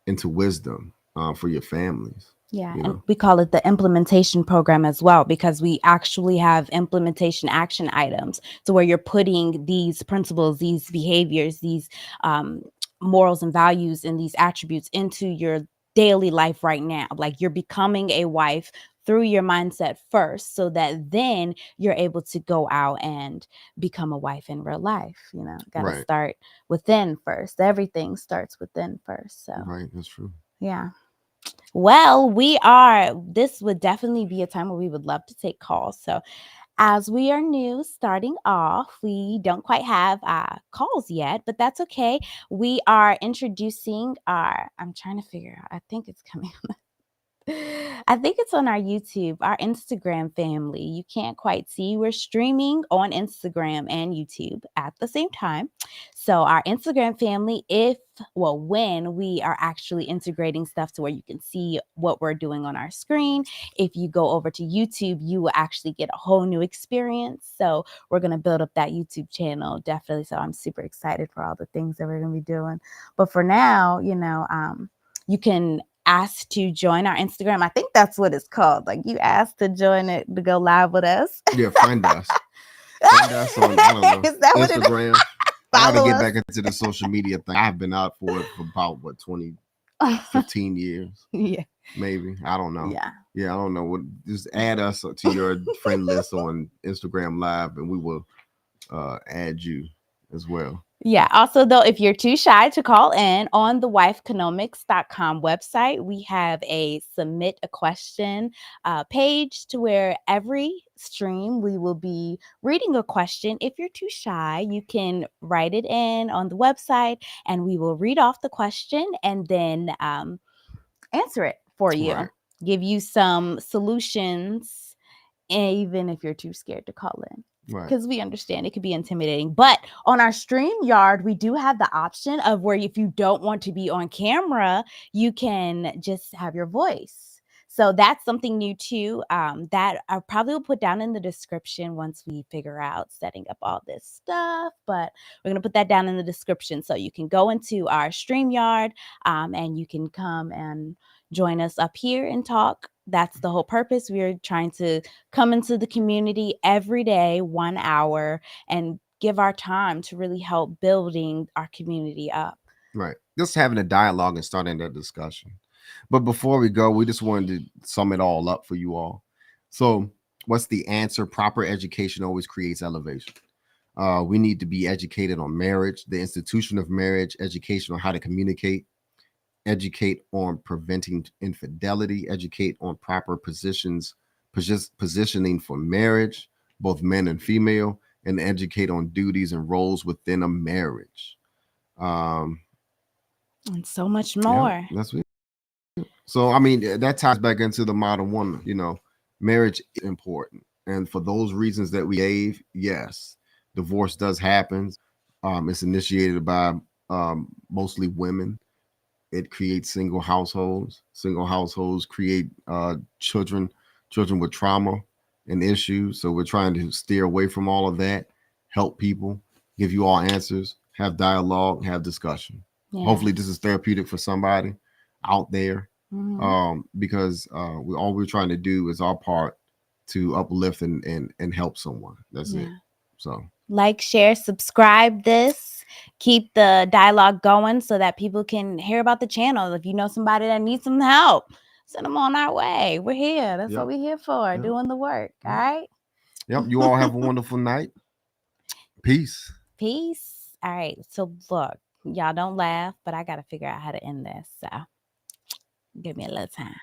Speaker 2: into wisdom for your families.
Speaker 1: Yeah,
Speaker 2: You
Speaker 1: and
Speaker 2: know,
Speaker 1: we call it the implementation program as well, because we actually have implementation action items to where you're putting these principles, these behaviors, these um, morals and values and these attributes into your daily life right now. Like you're becoming a wife through your mindset first, so that then you're able to go out and become a wife in real life. Got to
Speaker 2: right,
Speaker 1: start within first. Everything starts within first. So,
Speaker 2: right. That's true.
Speaker 1: yeah. Well, this would definitely be a time where we would love to take calls. So, as we are new starting off, we don't quite have calls yet, but that's okay. We are introducing I'm trying to figure out, I think it's coming. I think it's on our YouTube, our Instagram family. You can't quite see. We're streaming on Instagram and YouTube at the same time. So, our Instagram family, when we are actually integrating stuff to where you can see what we're doing on our screen, if you go over to YouTube, you will actually get a whole new experience. So, we're going to build up that YouTube channel definitely. So, I'm super excited for all the things that we're going to be doing. But for now, you can ask to join our Instagram. I think that's what it's called. Like you asked to join it to go live with us.
Speaker 2: Yeah, find us. Find us on, I don't know,
Speaker 1: Is that what it is?
Speaker 2: Instagram. I got to
Speaker 1: Follow
Speaker 2: get
Speaker 1: us.
Speaker 2: back into the social media thing. I've been out for it for about what 20, 15 years,
Speaker 1: Yeah.
Speaker 2: maybe. I don't know.
Speaker 1: Yeah.
Speaker 2: Yeah, I don't know. What just add us to your friend list on Instagram Live, and we will add you as well.
Speaker 1: Yeah. Also, though, if you're too shy to call in, on the wifeconomics.com website, we have a submit a question page to where every stream we will be reading a question. If you're too shy, you can write it in on the website and we will read off the question and then answer it for you,
Speaker 2: Right,
Speaker 1: give you some solutions, even if you're too scared to call in,
Speaker 2: right,
Speaker 1: because we understand it could be intimidating. But on our StreamYard, we do have the option of where if you don't want to be on camera, you can just have your voice. So that's something new too, that I probably will put down in the description once we figure out setting up all this stuff. But we're going to put that down in the description so you can go into our StreamYard, and you can come and join us up here and talk. That's the whole purpose. We're trying to come into the community every day, 1 hour, and give our time to really help building our community up.
Speaker 2: right. Just having a dialogue and starting that discussion. But before we go, we just wanted to sum it all up for you all. So, what's the answer? Proper education always creates elevation. We need to be educated on marriage, the institution of marriage, education on how to communicate, educate on preventing infidelity, educate on proper positioning for marriage, both men and female, and educate on duties and roles within a marriage. Um,
Speaker 1: And so much
Speaker 2: yeah,
Speaker 1: more.
Speaker 2: that's it. So, I mean, that ties back into the modern woman. Marriage is important, and for those reasons that we gave, yes, divorce does happen. It's initiated by mostly women. It creates single households. Single households create children with trauma and issues. So we're trying to steer away from all of that, help people, give you all answers, have dialogue, have discussion.
Speaker 1: Yeah.
Speaker 2: Hopefully, this is therapeutic for somebody out there,
Speaker 1: Mm-hmm.
Speaker 2: because all we're trying to do is our part to uplift and help someone. That's it.
Speaker 1: Yeah.
Speaker 2: So
Speaker 1: Like, share, subscribe this. Keep the dialogue going so that people can hear about the channel. If you know somebody that needs some help, send them on our way. We're here. That's what
Speaker 2: yep,
Speaker 1: we're here for,
Speaker 2: yep,
Speaker 1: doing the work. All
Speaker 2: yep,
Speaker 1: right.
Speaker 2: yep. You all have a wonderful night. Peace.
Speaker 1: Peace. All right. So, look, y'all don't laugh, but I got to figure out how to end this. So, give me a little time.